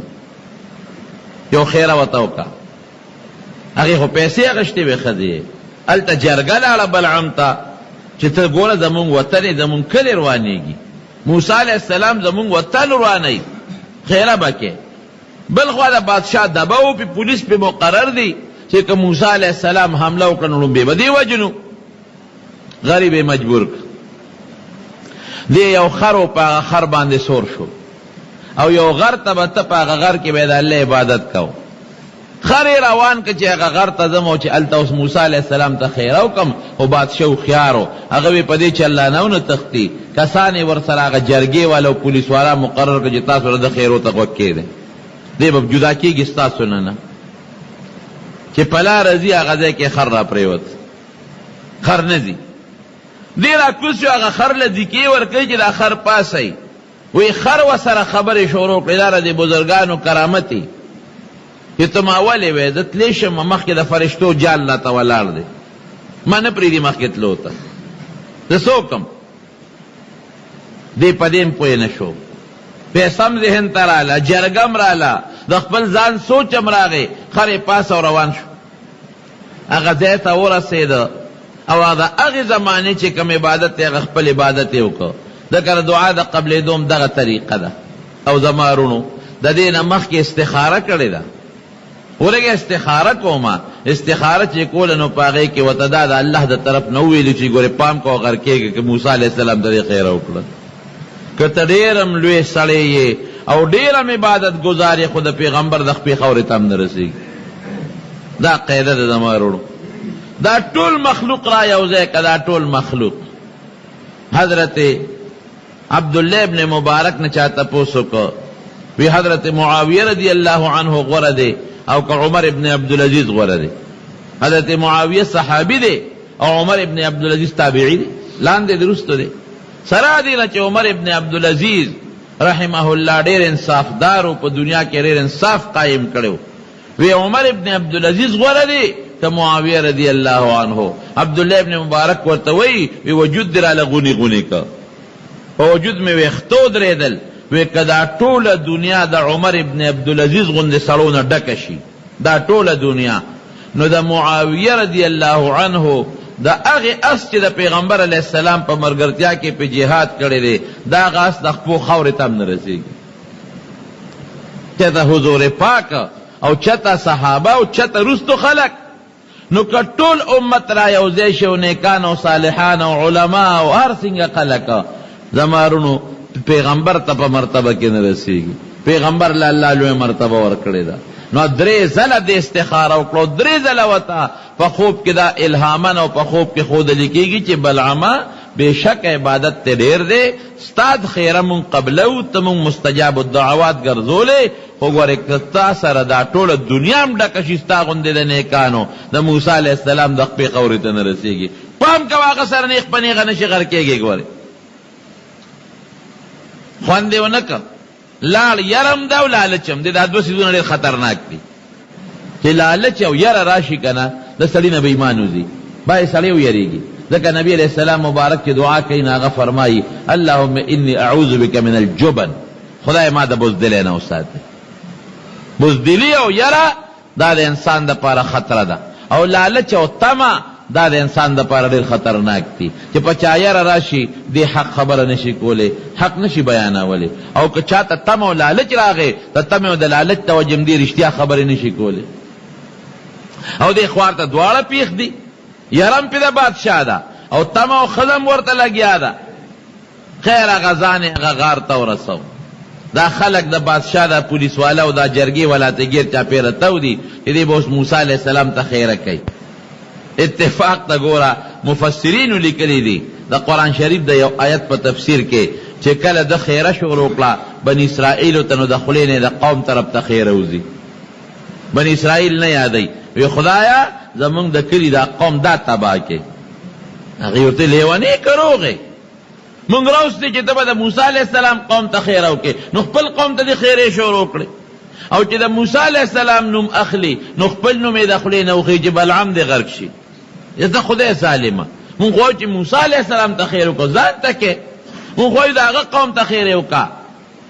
[SPEAKER 1] یو خیره ورته وکړه. هغې خو پیسې اخېستې وې ښځې، هلته جرګه لاړه بلعم ته چې ته ګوره زمونږ وطن یې زمونږ کلي روانېږي، موسی علیه السلام زمونږ وطن روانوي، خیره به کې. بل خوا د بادشاه دبه و، پې پولیس پې مقرر دی چې که موسی علیه السلام حمله وکړه نو لومبې به دې وجنو. غریب یې مجبور کړ. دې یو خر و، په هغه خر باندې سور شو، او یو غر ته به ته په هغه غر کې به د الله عبادت کو. خر یې روان که چې هغه غر ته ځم او چې هلته اوس موسی علیه السلام ته خیره وکړم، خو بادشاه هوښیار و، هغه وی په دې چې الله نه ونه تښتي، کسان یې ورسره هغه جرګې والا او پولیس والا مقرر کړه چې تاسو له د خیرو ته غوږ کېږدئ، دی به جدا کېږي ستاسو نه، چې په لاره ځي هغه ځای کې خر را پرېوت، خر نه ځي. دی را کوز شو، هغه خر له ذکې ورکوي چې دا خر پاسئ. وی خر ورسره خبرې شروع کړې، دا د بزرګانو کرامت دی چې ته ما ولې وې، زه تللی شم، مخکې د فرشتو جال راته ولاړ دی، ما نه پرېږدي مخکې تلو ته، زه څه وکړم؟ دی په دې م پوه نه شو. پیسم ذهن ته راله، جرګم راله، د خپل ځان سوچم راغی، خر یې پاس او روان شو. هغه ځای ته ورسېده او د هغې زمانې چې کوم عبادت دی هغه خپل عبادت یې وکړ. ځکه د دعا د قبلېدو هم دغه طریقه ده. او زما وروڼو د دې نه مخکې استخاره کړې ده. ورګه استخاره کومه، استخاره چې کوله نو په هغې کې ورته دا د الله د طرف نه وویلو چې ګورې پام کوه غر کېږي که موسی علیه السلام ته دې خیره وکړه. که ته ډېر هم لوی سړی یې او ډېر هم عبادت ګزار یې، خو د پیغمبر د خپې خاورې ته هم نه رسېږي. دا قاعده ده زما وروڼو. دا ټول مخلوق را یو ځای که، دا ټول مخلوق. حضرت عبدالله ابن مبارک نه چا تپوس وکړ، وی حضرت معاویه رضی الله عنه غوره دی او که عمر ابن عبدالعزیز غوره دی؟ حضرت معاویه صحابي دی او عمر ابن عبدالعزیز تابعی دی، لاندې درستو دی. سره دی نه چې عمر ابن عبدالعزیز رحمه الله ډېر انصافدارو، په دنیا کې ډېر انصاف قائم کړو. وی عمر ابن عبدالعزیز غوره دی که معاویه رضی الله عنه؟ عبدالله ابن مبارک ورته وی وجود دی راله غونی غونی که په وجود مې ویښتو درېدل. وی که دا ټوله دنیا د عمر ابن عبدالعزیز غوندې سړو نه ډکه شي، دا ټوله دنیا، نو د معاویه رضی الله عنه د هغې اس چې د پیغمبر علیه السلام په ملګرتیا کې په جهاد کړی دی، دا هغه اس د خپو خاورې ته هم نه رسېږي. چېته حضور پاک او چېته صحابه او چېته رستو خلک. نو که ټول امت را یو ځای شي او نیکان او صالحان او علما او هر څنګه خلک، زمارونو پیغمبر ته په مرتبه کې نه رسېږي. پیغمبر له الله لوی مرتبه ورکړې ده. نو درې ځله د استخاره وکړو، درې ځله ورته په خوب کې دا الهامن او په خوب کې ښودل کېږي چې بلعمه بېشک عبادت ته ډېر دی، ستا د خیره مونږ قبلو، ته مونږ مستجاب الدعوات ګرځولې، خو ګورې که تا سره دا ټوله دنیا هم ډکه شي ستا غوندې د نیکانو، د موسی علیه السلام د خپې خاورې ته نه رسېږي. پام کوه هغه سره نیغ په نیغه نشي غر کېږي. ګورې خوند یې ونه کړ، لاړ یرم ده او لالچم دی، دا دوه څیزونه ډېر خطرناک دي. چې لالچ او یره راشي که نه، د سړي نه به ایمان وځي، باید سړی ویریږي. ځکه نبی علیہ السلام مبارک چې دعا کوي نو هغه فرمایي اللهم انی اعوذ بک من الجبن، خدای ما د بزدلۍ نه وساتي. بزدلي او یره دا د انسان دپاره خطره ده، او لالچ او طمع دا د انسان دپاره ډېر خطرناک دي. چې په چا یره راشي دې حق خبره نشي کولی، حق نشي بیانولی، او که چاته طمع او لالچ راغی د طمع او د لالچ ته وجه دې رښتیا خبرې نشي کولی. او دې خوار ته دواړه پیښ دي، یرم پې د بادشاه ده او طمع او ښځه ورته لګیا ده. خیر هغه ځان یې هغه غار ته ورسو. دا خلق د بادشاه دا پولیس والا او دا جرګې والا ته ګیر چاپېره تو دي چې دې به اوس موسی علیه السلام ته خیره کوي. اتفاق ته ګوره مفسرینو لیکلی دي د قرآن شریف د یو آیت په تفسیر کې چې کله د خیره شروع کړه بني اسرائیلو ته، نو د خولې نه د قوم طرف ته خیره وځي. بني اسرائیل نه یادوي، وی خدایا زمونږ د کلي دا قوم دا تباه کې. هغې ورته لیونې که روغې مونږ راوستې چې ته به د موسی علیه السلام قوم ته خیره وکړې، نو خپل قوم ته دې خیرې شروع کړې. او چې د موسی علیه السلام نوم اخلي نو خپل نوم یې د خولې نه وخی چې بلعم دې غرق شي. ته خدای ظالمه، مونږ غواړو چې موسی علیه السلام ته خیر وکړو، ځان ته کې مونږ غواړو د هغه قوم ته خیرې وکړه،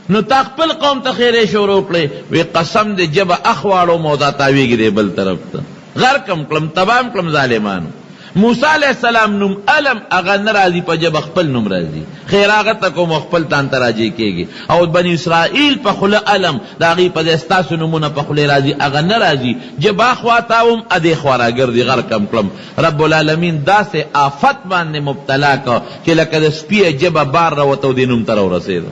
[SPEAKER 1] نو تا خپل قوم ته خیرې شروع کړې. وی قسم دې جبه اخواړو مو دا تاویږي دې بل طرف ته، غرقم کړم تبام کړم ظالمانو. موسی علیہ السلام نوم علم هغه نه راځي په جبه خپل نوم راځي، خیر هغه ته کوم خپل تان ته راځي کېږي. او بني اسرائیل په خوله علم د هغې په ځای ستاسو نومونه په خولې راځي، هغه نه راځي. جبه خوا تاوم ادې خوا راګرځي، غرقم کړم. رب العالمین داسې آفت باندې مبتلا که چې لکه د سپیه جبه بار راوته او دې نوم ته راورسېده،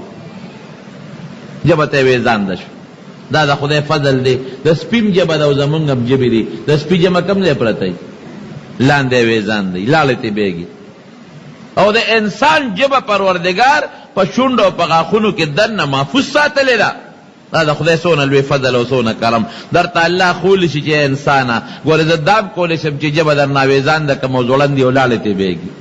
[SPEAKER 1] جبه ته یې ویزانده شو. دا د خدای فضل دی. د سپیم جبه ده او زمونږ هم جبې دي. د سپي جمع کم ځای پرته لاندې ویزان دی، لاړې ته بیږي. او د انسان جبه پروردګار په شونډو او په غاښونو کې دننه محفوظ ساتلې ده. دا د خدای څونه لوی فضل او څونه کرم درته الله خولی شي چې انسانه ګورې زه دام کولی شم چې جبه در ناویزان ده که مو ځوړندي او لاړې ته بیږي.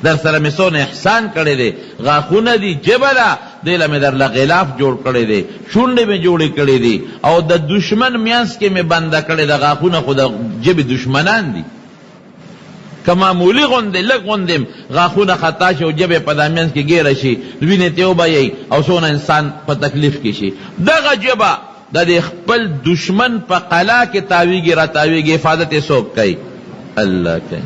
[SPEAKER 1] در سره مې څونه احسان کړی دی، غاښونه دي، جبه ده، دې له مې درله غلاف جوړ کړی دی، شونډې مې جوړې کړې دي، او د دشمن میانس کې مې بنده کړی ده. غاښونه خو د جبې دشمنان دي، که معمولي غوندې لږ غوندې غاښونه خطا شي او جبې په دا منځ کې ګیره شي، وینې ته وبهیي او څونه انسان په تکلیف کې شي. دغه جبه د دې خپل دشمن په قلا کې تاویږي را تاویږي، حفاظت یې څوک کوي؟ الله کوي.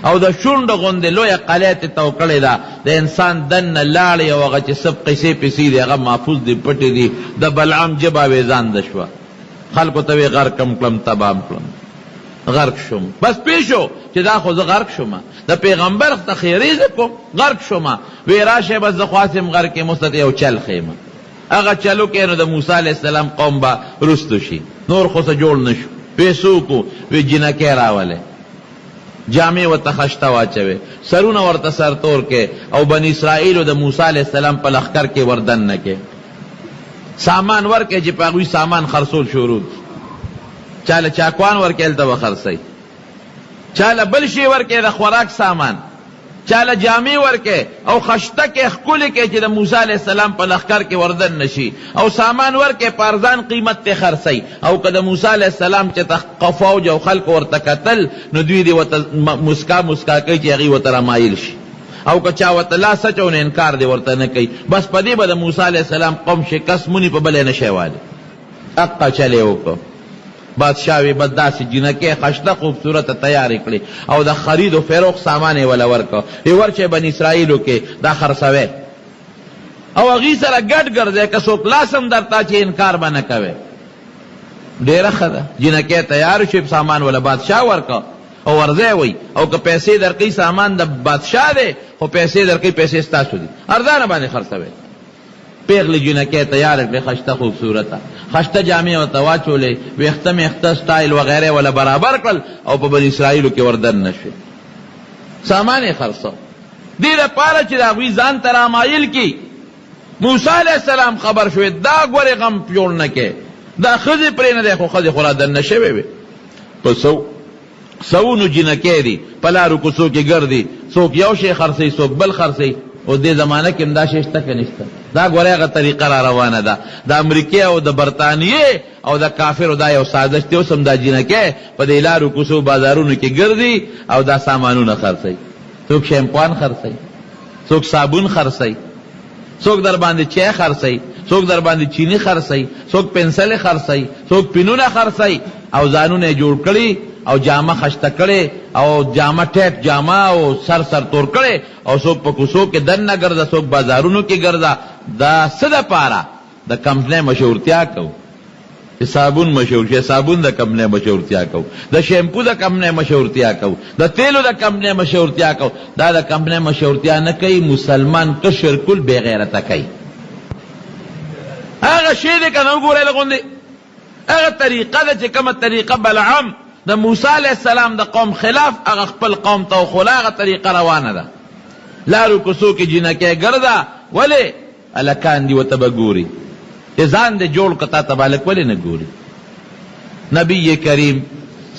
[SPEAKER 1] او د شونډه غوندې لویه قلعه ته تو کړې ده، د انسان دننه لاړې او هغه چې سب قیسې پیسې دي هغه محفوظ دي، پټې دي. د بلعام جبه ویزانده شوه، خلکو ته وی غرقم کړم تبام کړم، غرق شم. بس پیشو چې دا خو زه غرق شم، د پیغمبر ته خیرې زه کوم، غرق شم. وی راشه بس زه خواستم غرق یم، اوس ته یو چل ښیم. هغه چلو کې نو د موسی علیه السلام قوم به رستو شي، نور خو څه جوړ نه شو. وی څوک وی جنکۍ راولې، جامې ورته خشته واچوې، سرونه ورته سرتور کې، او بني اسرائیلو د موسی علیه السلام په لښکر کې وردننه کې سامان ورکې چې په هغوی سامان خرڅول شروع کړي. چاله چاکوان ورکې هلته به خرڅوي، چاله بل شی ورکې د خوراک سامان، چاله جامې ورکې او خشته کې ښکلې کې چې د موسی علیه السلام په لښکر کې وردن نشي او سامان ورکې په ارزان قیمت ته خرڅوي او که د موسی علیه السلام چې ته فوج او خلکو ورته کتل نو دوی دې ورته مسکا کوي چې هغوی ورته رامایل شي او که چا ورته لاس اچو نو انکار دې ورته نه کوي. بس په دې به د موسی علیه السلام قوم شکست مونی په بل یې نشی والی. حقه چلې وکړو. بادشاہ وی بس داسې جنکې خشته خوبصورته تیارې کړې او د خرید و فروخت سامان یې وله ورکړه. وی ورچې بني اسرائیلو کې دا خرڅوی او هغوی سره ګډ ګرځئ که څوک لاس هم درته چې انکار به نه کوې. ډېره ښه ده. جنکې تیار شي سامان وله بادشاہ ورکړه او ورځی وی او که پیسې درکوي سامان د بادشاہ دی خو پیسې درکوي پیسې ستاسو دي ارزانه باندې خرڅوی. پیغلی جنکې تیار کړې خشته خوبصورته خشته جامې ورته واچولې ویښته میښته سټایل وغیرې وله برابر کړل او په بني اسرائیلو کې وردن نه شوې. سامان یې خرڅو دې دپاره چې د هغوی ځان ته رامایل کي. موسی علیه السلام خبر شوې دا ګورې غم جوړ نه کې دا ښځې پرې نه دی خو ښځې خو را دننه شوې وې. په سوونو جنکې دي په لارو کوڅو کې ګرځي څوک یو شی خرڅوي څوک بل خرڅوي. او دې زمانه کې هم دا شی شته که نشته؟ دا ګورې هغه طریقه را روانه ده د امریکې او د برطانیې او د کافرو دا یو سازش دی. اوس هم دا جنکې په دې لارو کوڅو بازارونو کې ګرځي او دا سامانونه خرڅوي. څوک شیمپوان خرڅوي څوک صابون خرڅوي څوک در باندې چای خرڅوي څوک در باندې چینی خرڅوي څوک پنسلې خرڅوي څوک پینونه خرڅوي او ځانونه یې جوړ کړي او جامه خشته کړي او جامه ټیټ جامه او سر تور کړي او څوک په کوڅو کې دننه ګرځه څوک بازارونو کې ګرځه. دا څه دپاره؟ د کمپنۍ مشهورتیا کوو چې صابون مشهور شي صابون د کمپنۍ مشهورتیا کوو د شیمپو د کمپنۍ مشهورتیا کوو د تیلو د کمپنۍ مشهورتیا کوو. دا د کمپنۍ مشهورتیا نه کوي مسلمان کشر کل بې غیرته کوي. هغه شی دی که نه وګورئ لغوندې هغه طریقه ده چې کومه طریقه بلعام د موسی علیه السلام د قوم خلاف هغه خپل قوم ته وښوله هغه طریقه روانه ده. لارو کوڅو کې جنکې ګرځه ولې هلکان دي ورته به ګوري چې ځان دې جوړ که تا ته به هلک ولې نه ګوري. نبی کریم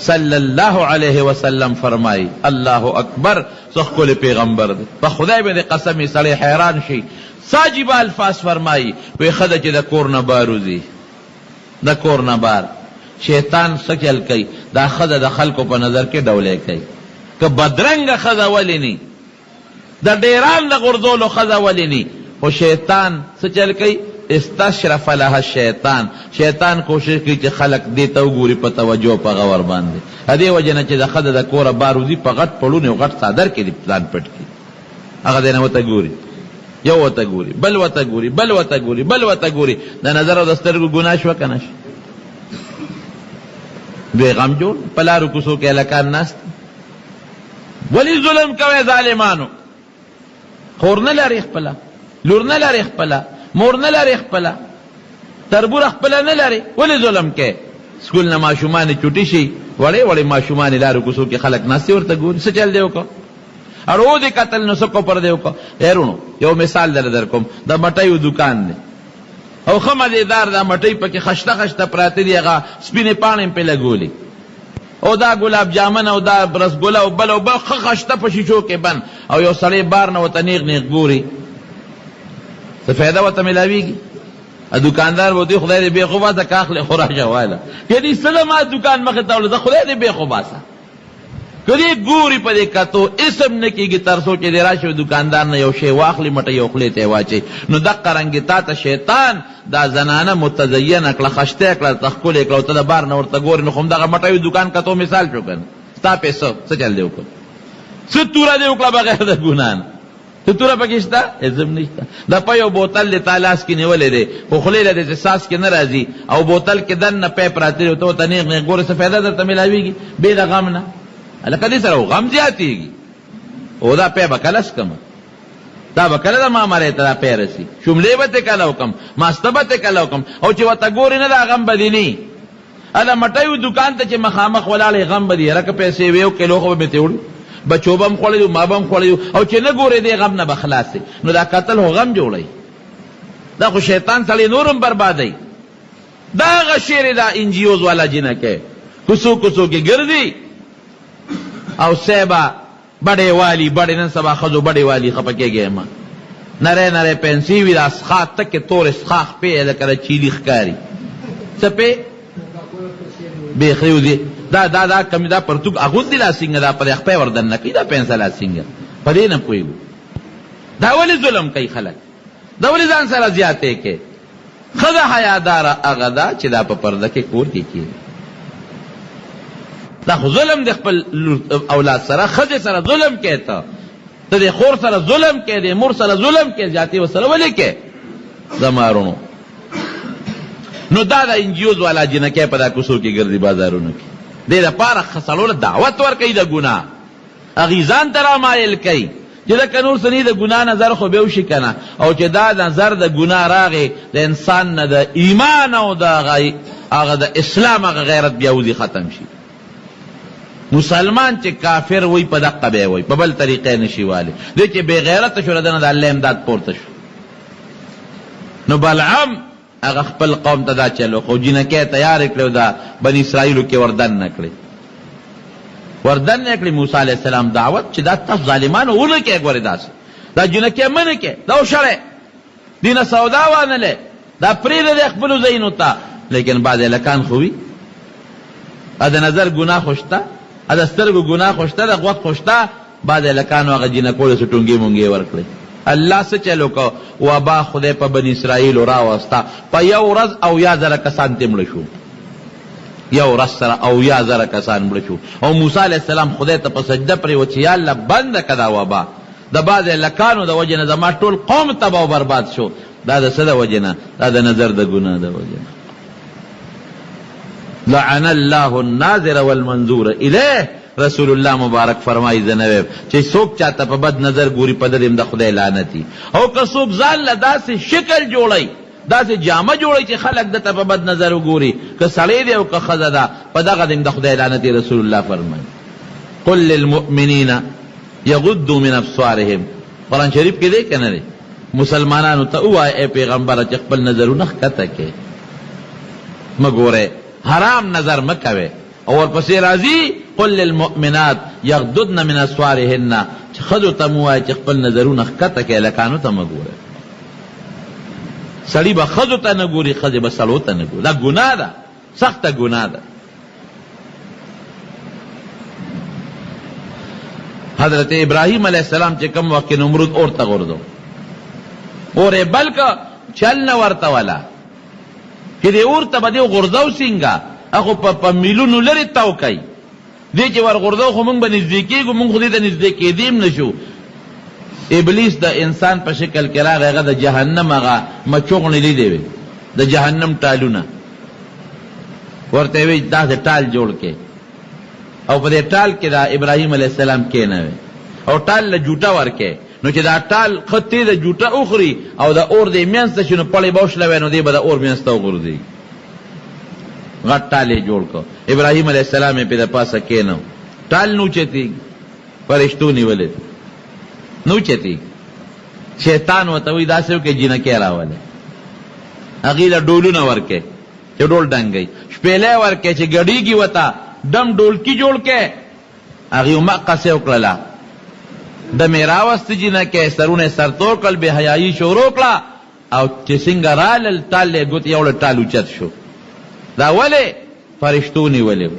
[SPEAKER 1] صلی الله علیه وسلم فرمایي الله اکبر څه ښکلی پیغمبر دی. په خدای باندې قسم یې سړی حیران شي. ساجبه الفاظ فرمایي وی ښه ده چې د کور نه بار وځي د کور نه بار شیطان څه چل کوي دا ښځه د خلکو په نظر کې ډولۍ کوي. که بدرنګه ښځه ولې نی د ډیران د غورځولو ښځه ولې نی خو شیطان څه چل کوي استشرف لها الشیطان. شیطان کوشش کوي چې خلک دې ته وګوري په توجه په غور باندې. د دې وجې نه چې د ښځه د کوره بار وځي په غټ پړونې او غټ څادر کې دې ځان پټ کړي هغه دې نه ورته ګوري یو ورته ګوري بل ورته ګوري بل ورته ګوري بل ورته ګوري. د نظر او د سترګو ګناه شوه که نه شوه؟ دوی غم جوړ په لارو کوڅو کې هلکان ناست ولې ظلم کوئ ظالمانو؟ خور نه لرې خپله لور نه لرې خپله مور نه لرې خپله تربوره خپله نه لرې ولې ظلم کوې؟ سکول نه ماشومانې چوټي شي وړې وړې ماشومانې لارو کوڅو کې خلک ناستې ورته ګوري څه چل دی وکړه اړو دې قتل نو څه کوپر دی وکړه. هیرونو یو مثال در کوم د مټیو دکان دی او ښه مزېدار دا مټۍ پکې خشته خشته پراته دي هغه سپینې پاڼې پې لګولې او دا ګلاب جامن او دا رسګله او بل او بل ښه خشته په شیشو کې بند او یو سړی بار نه ورته نیغ نیغ ګوري څه فایده ورته میلاویږي؟ دکاندار به دوی خدای دې بېخو باسه که اخلې خو راشه وایله یعنې څه ده ما دکان مخې ته وړه خدای دې بېخو باسه که دې ګوري په دې کتو اسم نه کېږي تر څو چې دې راشي دکاندار نه یو شی واخلي مټه یو خولې ته یې واچوي. نو دقه رنګې تا ته شیطان دا زنانه متزینه کړه خشته کړه ته ښکلې کړه او ته د بار نه ورته ګورې نو خو همدغه مټیو دکان کتو مثال شو که نه ستا پیسه څه چل دی وکړه څه توره دې وکړه بغیر د ګناه نه څه توره پکې شته عزم نشته. د په یو بوتل دې تا لاس کې نیولی دی خو خولې له دې ساس کې نه راځي او بوتل کې دننه پیپ راته دی ته ورته نیغ نیغ ګورې څه فایده درته میلاویږي بې د غم نه هلکه دې سره غم زیاتېږي او دا پی به کله څکمه دا به کله د ما مرۍ ته دا پی رسي شملې به ترې کله وکړم ماسته به ترې کله وکړم او چې ورته ګورې نه دا غم به دې نه هله مټیو دکان ته چې مخامخ ولاړې غم به دې هلکه پیسې وې یو کیلو خو به مې ترې وړي بچو به هم خوړی ما به هم خوړی او چې نه ګورې دې غم نه به خلاص نو دا قتل خو غم جوړوي دا خو شیطان سړی نور هم بربادوي. دا هغه شعر دا انجیوز والا جنکې کوڅو کوڅو کې ګرځي او سیبا بڑے والی بڑے نن سبا خزو بڑے والی خپکیږي ما نره نره پنسی وی د اسخا تک تور اسخاخ په لکه چیلی ښکاری څپې بخریو دي دا کمی دا پرتوک اغوندی لا سنگا دا پر اخپای وردن نکی دا پینسا لا سنگا پدی نپویگو دا ولی ظلم کئی خلق دا ولی ځان سره زیاته کې خدا حیادار اغدا چې دا په پرده کې کور کې کی دا ظلم د خپل اولاد سره خځه سره ظلم کېتا ته د خور سره ظلم کې د مور سره ظلم کې زیاته وسره ولې کې زمارونو نو دا انجیوز والا جنکه په دا کوڅو کې ګرځي بازارونو کې دې لپاره خسلول دعوت ورکوي د ګناه اغیزان ترا مایل کوي چې دا کنور سنی د ګناه نظر خو به وشي کنه او چې دا نظر د ګناه راغی د انسان نه د ایمان او د هغه د اسلام هغه غیرت بیا وځي ختم شي مسلمان چې کافر وي په دقه به وي په بل طریقې نشي والی دې چې بے غیرت شو ردنه د الله امداد پورته شو نو بلعم هغه خپل قوم ته دا چلو خو جنکه تیار کړو دا بنی اسرائیلو کې وردن نکړي وردن نکړي موسی علیہ السلام دعوت چې دا تاسو ظالمانو ولکه ګورې داس دا جنکه منه کې دا شرع دینه سودا وانه له دا پرې د خپل زینو تا لیکن بعد لکان خوې اده نظر ګناه خوشتا اده سترګو ګناه خوشتا د وخت خوشتا بعد لکان هغه جنکو له ټونګي مونږه ورکړي الله سے چلو کو وبا خدای په بنی اسرائیل را واسطا په یو ورځ او یا زره کسان تمړ شو یو ورځ سره او یا زره کسان مړ شو او موسی علیہ السلام خدای ته په سجده پرې و چې یا الله بند کدا وبا د بعد لکانو د وجنه زما ټول قوم تباہ او برباد شو دا د څه د وجنه دا د نظر د ګناه د وجنه لعن الله الناظر والمنظور الیه رسول الله مبارک فرمایي زنویب چې څوک چاته په بد نظر ګوري په دې د خدای لعنتی او که څوک ځان له داسې شکل جوړي داسې جامه جوړي چې خلک دته په بد نظر وګوري که سړی دی او که ښځه ده په دغه د خدای لعنتی رسول الله فرمایي قل للمؤمنین یغضوا من ابصارهم قرآن شریف کې دی که نه دی مسلمانانو ته ووایه ای پیغمبره چې خپل نظرونه ښکته کړئ مه ګورئ حرام نظر مه کوئ اور پسې راځي قل للمؤمنات یغضضن من ابصارهن چې ښځو ته مو وایه چې خپل نظرونه ښکته کړئ لکانو ته مه ګورئ سړی به ښځو ته نه ګوري ښځې به سړو ته نه ګوري دا ګناه ده سخته ګناه ده حضرت ابراهیم علیہ السلام چې کوم وخت نمرود اور ته غورځو اور یې بلکه چل نه ورته والا چې دې اور ته به دې غورځو څنګه هغه په میلونو لرې تاو کوي دې چې ور غورځو خو موږ به نږدې کېږو موږ خو دې ته نږدې کېدیم نه شو ابلیس د انسان په شکل کې راغی هغه د جهنم هغه مچوغ لیدلی وي د جهنم ټالونه ورته وی داسې ټال جوړ کې او په دې ټال کې دا ابراهیم علیه السلام کېنوي او ټال له جوټه ورکې نو چې دا ټال خطې د جوټه اخري او د اور دې مینځ ته شي نو پړې به وشلوي نو دې به د اور مینځ ته وغورځي غټ ټال یې جوړ کړ ابراهیم علیه السلام یې پې د پاسه کېنو ټال نو چتېږي فرشتو نیولې نو چتی شیطان ورته وایي داسې وکړئ جینکۍ راولئ هغې له ډولونه ورکړئ چې ډول ډنګوي شپېلی ورکړئ چې ګډېږي ورته دم ډولکي جوړ کړئ هغې مقصې وکړله دمې راوستې جینکۍ سرونه یې سرتور کړل بې حیایي شروع کړه او چې څنګه رالل ټال یې ګوتې یو له ټال اوچت شو دا ولې فرشتو نیولې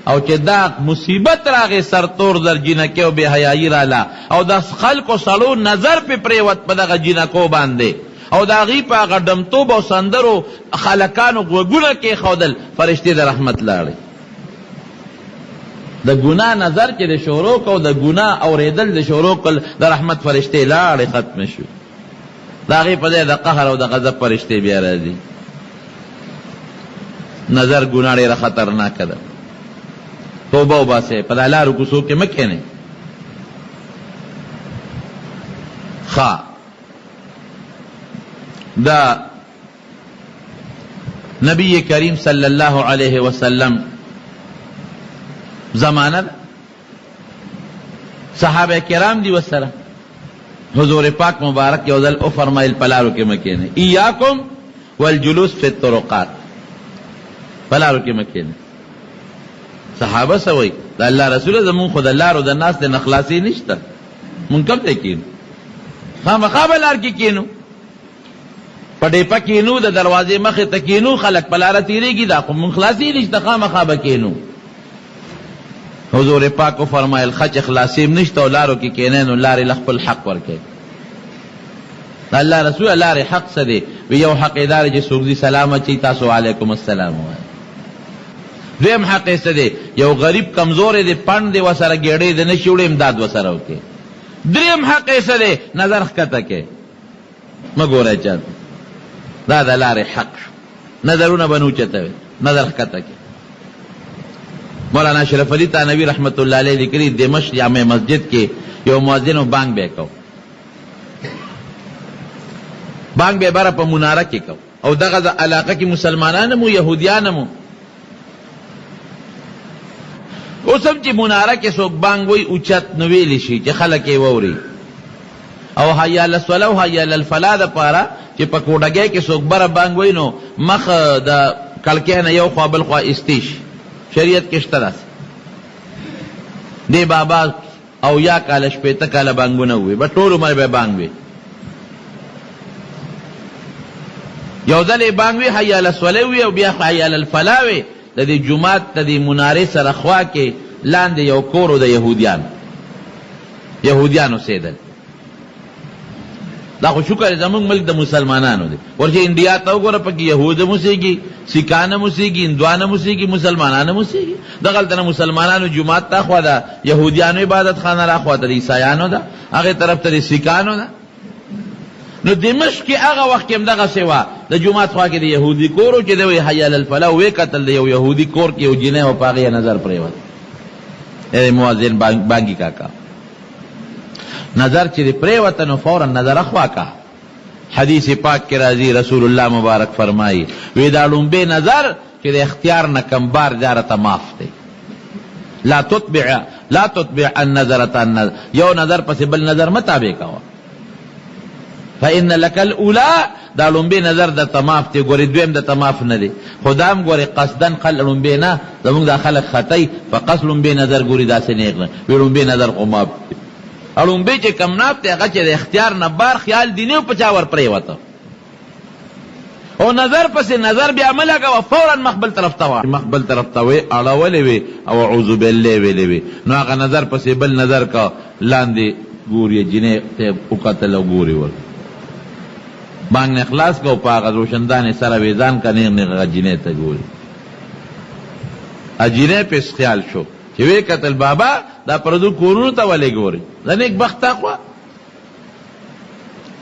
[SPEAKER 1] او چې دا مصیبت راغی سرتور در جینکیو بے حیائی رالا او دا خلقو سړو نظر پې پریوت په دغه جینکو باندې او د هغې په هغه ډمتوب او سندرو خلکانو غوږونه کېښودل فرشتې د رحمت لاړې د ګناه نظر چې د شروع کو د ګناه اورېدل د شروع کړل د رحمت فرشتې لاړې ختم شو د هغې په ځای د قهر او د غضب فرشتې بیا راځي نظر ګناه ډېره خطرناکه ده توبه وباسئ په دا لارو کوڅو کې مه کښېنئ ښه دا نبی کریم صلی الله علیه وسلم زمانه ده صحابه کرام دی وسره حضور پاک مبارک یو ځل او فرمایل په لارو کې مه کښېنئ ایاکم والجلوس فی الطرقات په لارو کې مه کښېنئ صحابه سوي د الله رسول زمون خو د لارو د ناس د نخلاصي نشته مونږ کوم ځای کینو خامخا به لار کې کینو په ډیپه کینو د دروازې مخې ته کینو خلک په لاره تېرېږي دا خو مونږ خلاصي نشته خامخا به کینو حضور پاک کو فرمایل خچ خلاصیم نشته او لارو کې کینې نو لارې له خپل حق ورکوي الله رسول لارې حق څه دی وی یو حق اداره چې څوک دي سلام اچي تاسو علیکم السلام وایي دویم حق یې څه دی یو غریب کمزور دی پڼ دی ورسره ګېډۍ دی نه شي وړی امداد ورسره وکړي دریم حق یې څه دی نظر ښکته کې مه ګوری چاته دا د لارې حق شو نظرونه به نه اوچتوي نظر ښکته کې مولانا اشرف علي تانوي رحمت الله علیه لیکلي دمشق جامع مسجد کې یو مؤذن بانګ به کو بانګ به بره په مناره کې کو او دغه علاقه کې مسلمانان مو یهودیان مو اوس هم چې مناره کې څوک بانګ وایي اوچت نو ویلی شي چې خلک یې واوري او حی علی الصلاة او حی علی الفلاح دپاره چې په کوډګۍ کې څوک بره بانګ وایي نو مخ د کړکۍ نه یو خوا بل خوا ایستی شي شریعت کې شته داسې دې بابا او یا کاله شپېته کاله بانګونه ووي به ټول عمر به بانګ وي یو ځل یې بانګ وي حی علی الصلاة وي او بیا حی علی الفلاح وي د دې جومات د دې منارې سره خوا کې لاندې یو کور و د یهودیانو اوسېدل دا خو شکر زمونږ ملک د مسلمانانو دی ورشه انډیا ته وګوره پکې یهود هم اوسېږي سیکان هم اوسېږي هندوان هم اوسېږي مسلمانان هم اوسېږي دغلته نه مسلمانانو جومات ته خوا ده یهودیانو عبادت خانه را خوا ته د عیسایانو ده هغې طرف ته د سیکانو ده نو دمشق کې هغه وخت کې هم دغسې وه د جومات خوا کې د یهودي کور و چې دی وایي حی علی الفلاح ویې کتل د یو یهودي کور کې یو جینۍ و په هغې نظر پرېوت مؤذن بانګي کاکا نظر چې پرېوته نو فورا نظر اخوا کا حدیث پاک کې راځي رسول الله مبارک فرمایي وی دا لومبې نظر چې د اختیار نه کم بار جارته معاف دی لا تتبع النظرة النظر یو نظر پسې بل نظر مه تابع کوه فإن لك الأولى دا لومبې نظر د تماف دی ګورې دویم د تماف نه دی خدا هم ګورې قصدن لومبې نه زمونږ دا خلک خطی په قصد لومبې نظر ګوري داسې نیغ نه وی لومبې نظر خو معاف دی لومبې چې کم ناف دی هغه چې د اختیار نه بار خیال دی نه په چا ور پرېوته او نظر پسې نظر بیا مه لګوه فورا مخبل طرف ته مخبل طرف ته وې اړولې وې او اعوذ بالله ویلې وې نو هغه نظر پسې بل نظر کا لاندې ګوري جینۍ ته وکتل او ګوري ور بانګ نه خلاص کو په هغه روشندانې سره ویزان کا نیغ نیغ هغه جینۍ ته ګوري جینۍ پس خیال شو چې وی قتل بابا دا پردو کورونو ته ولې ګوري دا نیک بخته خوا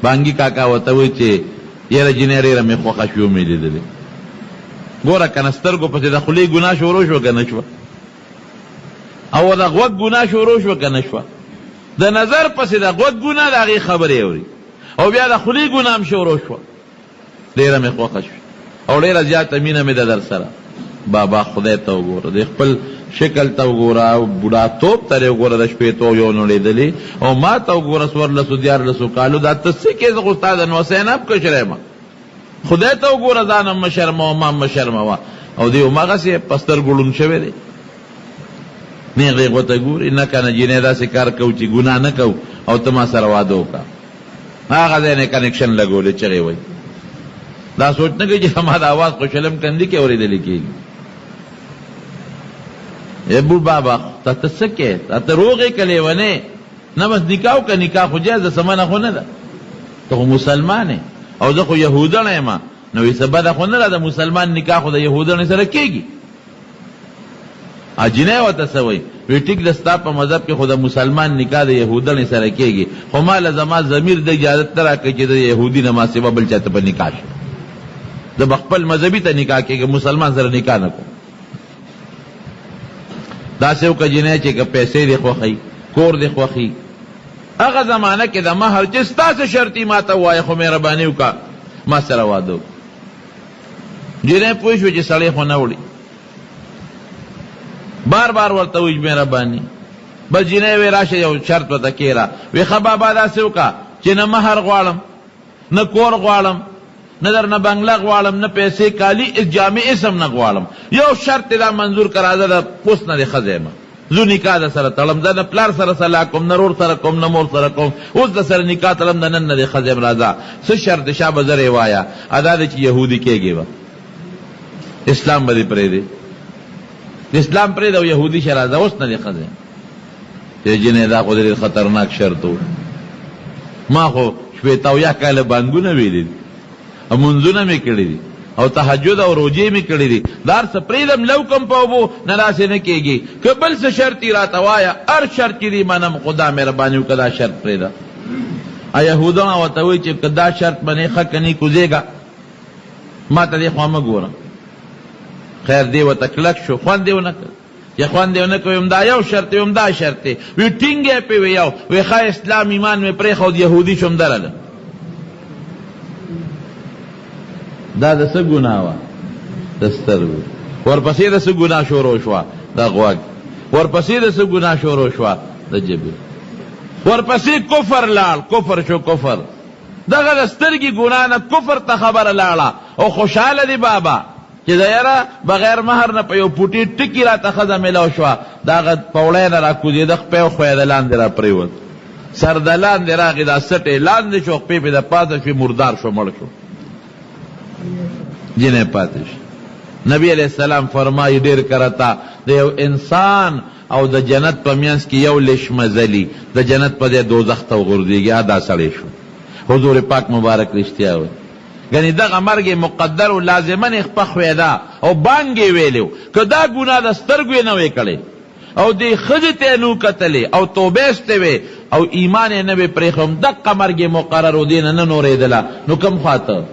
[SPEAKER 1] بانګي کاکا ورته وایي چې یاره جینۍ ډېره مې خوښه شوه مې لیدلې ګوره که نه سترګو پسې د خولې ګناه شروع شوه که نه شوه او د غوږ ګناه شروع شوه که نه شوه د نظر پسې د غوږ ګناه د هغې خبرې اوري او بیا د خولې ګناه هم شروع شوه ډېره مې خوښه شوه او ډېره زیاته مینه مې د در سره بابا خدای ته وګوره د خپل شکل ته وګوره او بوډاتوب ته یې وګوره د شپېتو یو نړېدلې او ما ته وګوره څوارلسو دیارلسو کالو دا ته څه کې زه خو ستا د نوسین اب کشری یم خدای ته وګوره ځان هم مه شرموه ما هم مه شرموه او دی هماغسې په سترګو ړوند شوی دی نیغ یې ورته ګوري نه که نه جینۍ داسې کار کوو چې ګناه نه کوو او ته ما سره واده وکړه هغه ځای نه کنیکشن لګولې چغې وایي دا سوچ نه کوي چې ما د اواز خو شلم کندي کې اورېدلې کېږي بوډ بابا ته ته څه کې ته روغې که لیونې نه بس نکاح وکړه نکاح خو جایز ده سمنه خو نه ده ته خو مسلمان یې او زه خو یهودڼه یم نو وایي څه بده خو نه ده د مسلمان نکاح خو د یهودڼې سره کېږي جینۍ ورته څه وایي وی ټیک ده ستا په مذهب کې خو د مسلمان نکاح د یهودڼې سره کېږي خو ما له زما ضمیر د اجازت نه راکوي چې د یهودي نه ما سوا بل چاته په نکاح شي زه به خپل مذهبي ته نکاح کېږي مسلمان سره نکاح نه کوم داسې وکړه جینۍ چې که پیسې دې خوښوي کور دې خوښي هغه زمانه کې د مهر چې ستاسې شرطي ما ته ووایه خو مهرباني وکړه ما سره واده وکړه جینۍ پوه شوه چې سړی خو نه وړي بار بار ورته وایي مهرباني بس جینۍ وی راشه یو شرط ورته کېره وی ښه بابا داسې وکړه چې نه مهر غواړم نه کور غواړم نه درنه بنگله غواړم، نه پیسې کالي جامې اسم نه غواړم، یو شرط دا منظور کړه زه د اوس نه د ښځې یم، زه نکاح د سره تړم، زه نه پلار سره صلاح کوم، نه رور سره کوم، نه مور سره کوم، اوس د سره نکاح تړم، د نن نه د ښځې یم راځه. څه شرط دی؟ شابه زه وایه ادا دی چې یهودي کېږي به، اسلام به دې پرېږدي، اسلام پرېږده او یهودي شه راځه، اوس نه د ښځې. جنې دا خو ډېر خطرناک شرط و. ما خو شپېته اویا کاله بانګونه ویلي دي، منځونه مې کړي دي، او تهجد او روجې مې کړي دي، دا هر څه پرېږدم لو کم په اوبو نه داسې نه کېږي. که بل څه شرط یې راته وایه، هر شرط چې دي منم، خو دا مهرباني وکړه دا شرط پرېږده. یهودان ورته وایي چې که دا شرط منې ښه که نه کوزېږه، ما ته دې خوا مه ګوره. خیر دی ورته کلک شو، خوند یې ونه کړ چې خوند یې ونه کړ، ویم دا یو شرط دی، ویم دا شرط دی، وی ټینګ یې پې وی یو، وی ښه اسلام ایمان مې پرېښود، یهودي شوم درله. دا د څه ګناه وه؟ د سترګو. ورپسې د څه ګناه شروع شوه؟ د غوږ. ورپسې د څه ګناه شروع شوه؟ د ژبې. ورپسې کفر لاړ، کفر شو کفر. دغه د سترګې ګناه نه کفر ته خبره لاړه، او خوشحاله دی بابا چې د یاره بغیر مهر نه په یو پوټي ټکي راته ښځه میلاو شوه، د هغه پوړی نه را کوزېده، خپې وښویه د لاندې را پرېوت، سر د لاندې راغی، دا سټې لاندې شو، خپې پې د پاته شوې، مردار شو، مړ شو، جنې پاتې شو. نبی علیہ السلام فرمایي ډېر کرتا د یو انسان او د جنت په منځ کې یو لش مزلي، د جنت په دې دوزخ ته وغورځېږي، دا سړی شو. حضور پاک مبارک رښتیا وایي. یعنې دغه مرګ مقدر و لازمن یې خپه خویده او بانګ یې ویلی، که دا ګناه د سترګو یې نه وی کړی او دې ښځې ته یې نه کتلې او توبه ایستې وې او ایمان یې نه وی پرېښی، دقه مرګ یې مقرر و، دې نه نه نورېدله، نو کوم خواته؟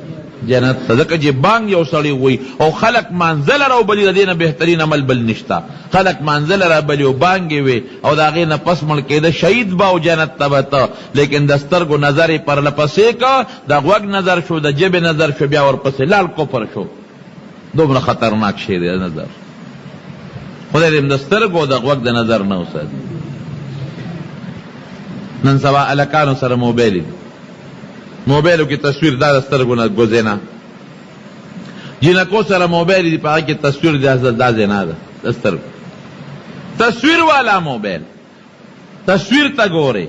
[SPEAKER 1] جنت ته. ځکه چې بانګ یو سړی وی او خلق مانځله راوبلي، د دې نه بهترین عمل بل نشته. خلق مانځله رابلي او بانګ یې وی او د هغې نه پس مړ کېده، شهید به او جنت ته به ته. لیکن د سترګو نظر یې پرله پسې که، د غوږ نظر شو، د ژبې نظر شو، بیا ورپسې لاړ کفر شو. دومره خطرناک شی دی نظر. خدای دې د سترګو او د غوږ د نظر نه وساتي. نن سبا هلکانو سره موبایل دي، موبایلو کې تصویر دا د سترګو نه ګوزینا، جنکو سره موبایل دي، په هغه کې تصویر دا زینا ده د سترګو. تصویر والا موبایل، تصویر ته ګورې،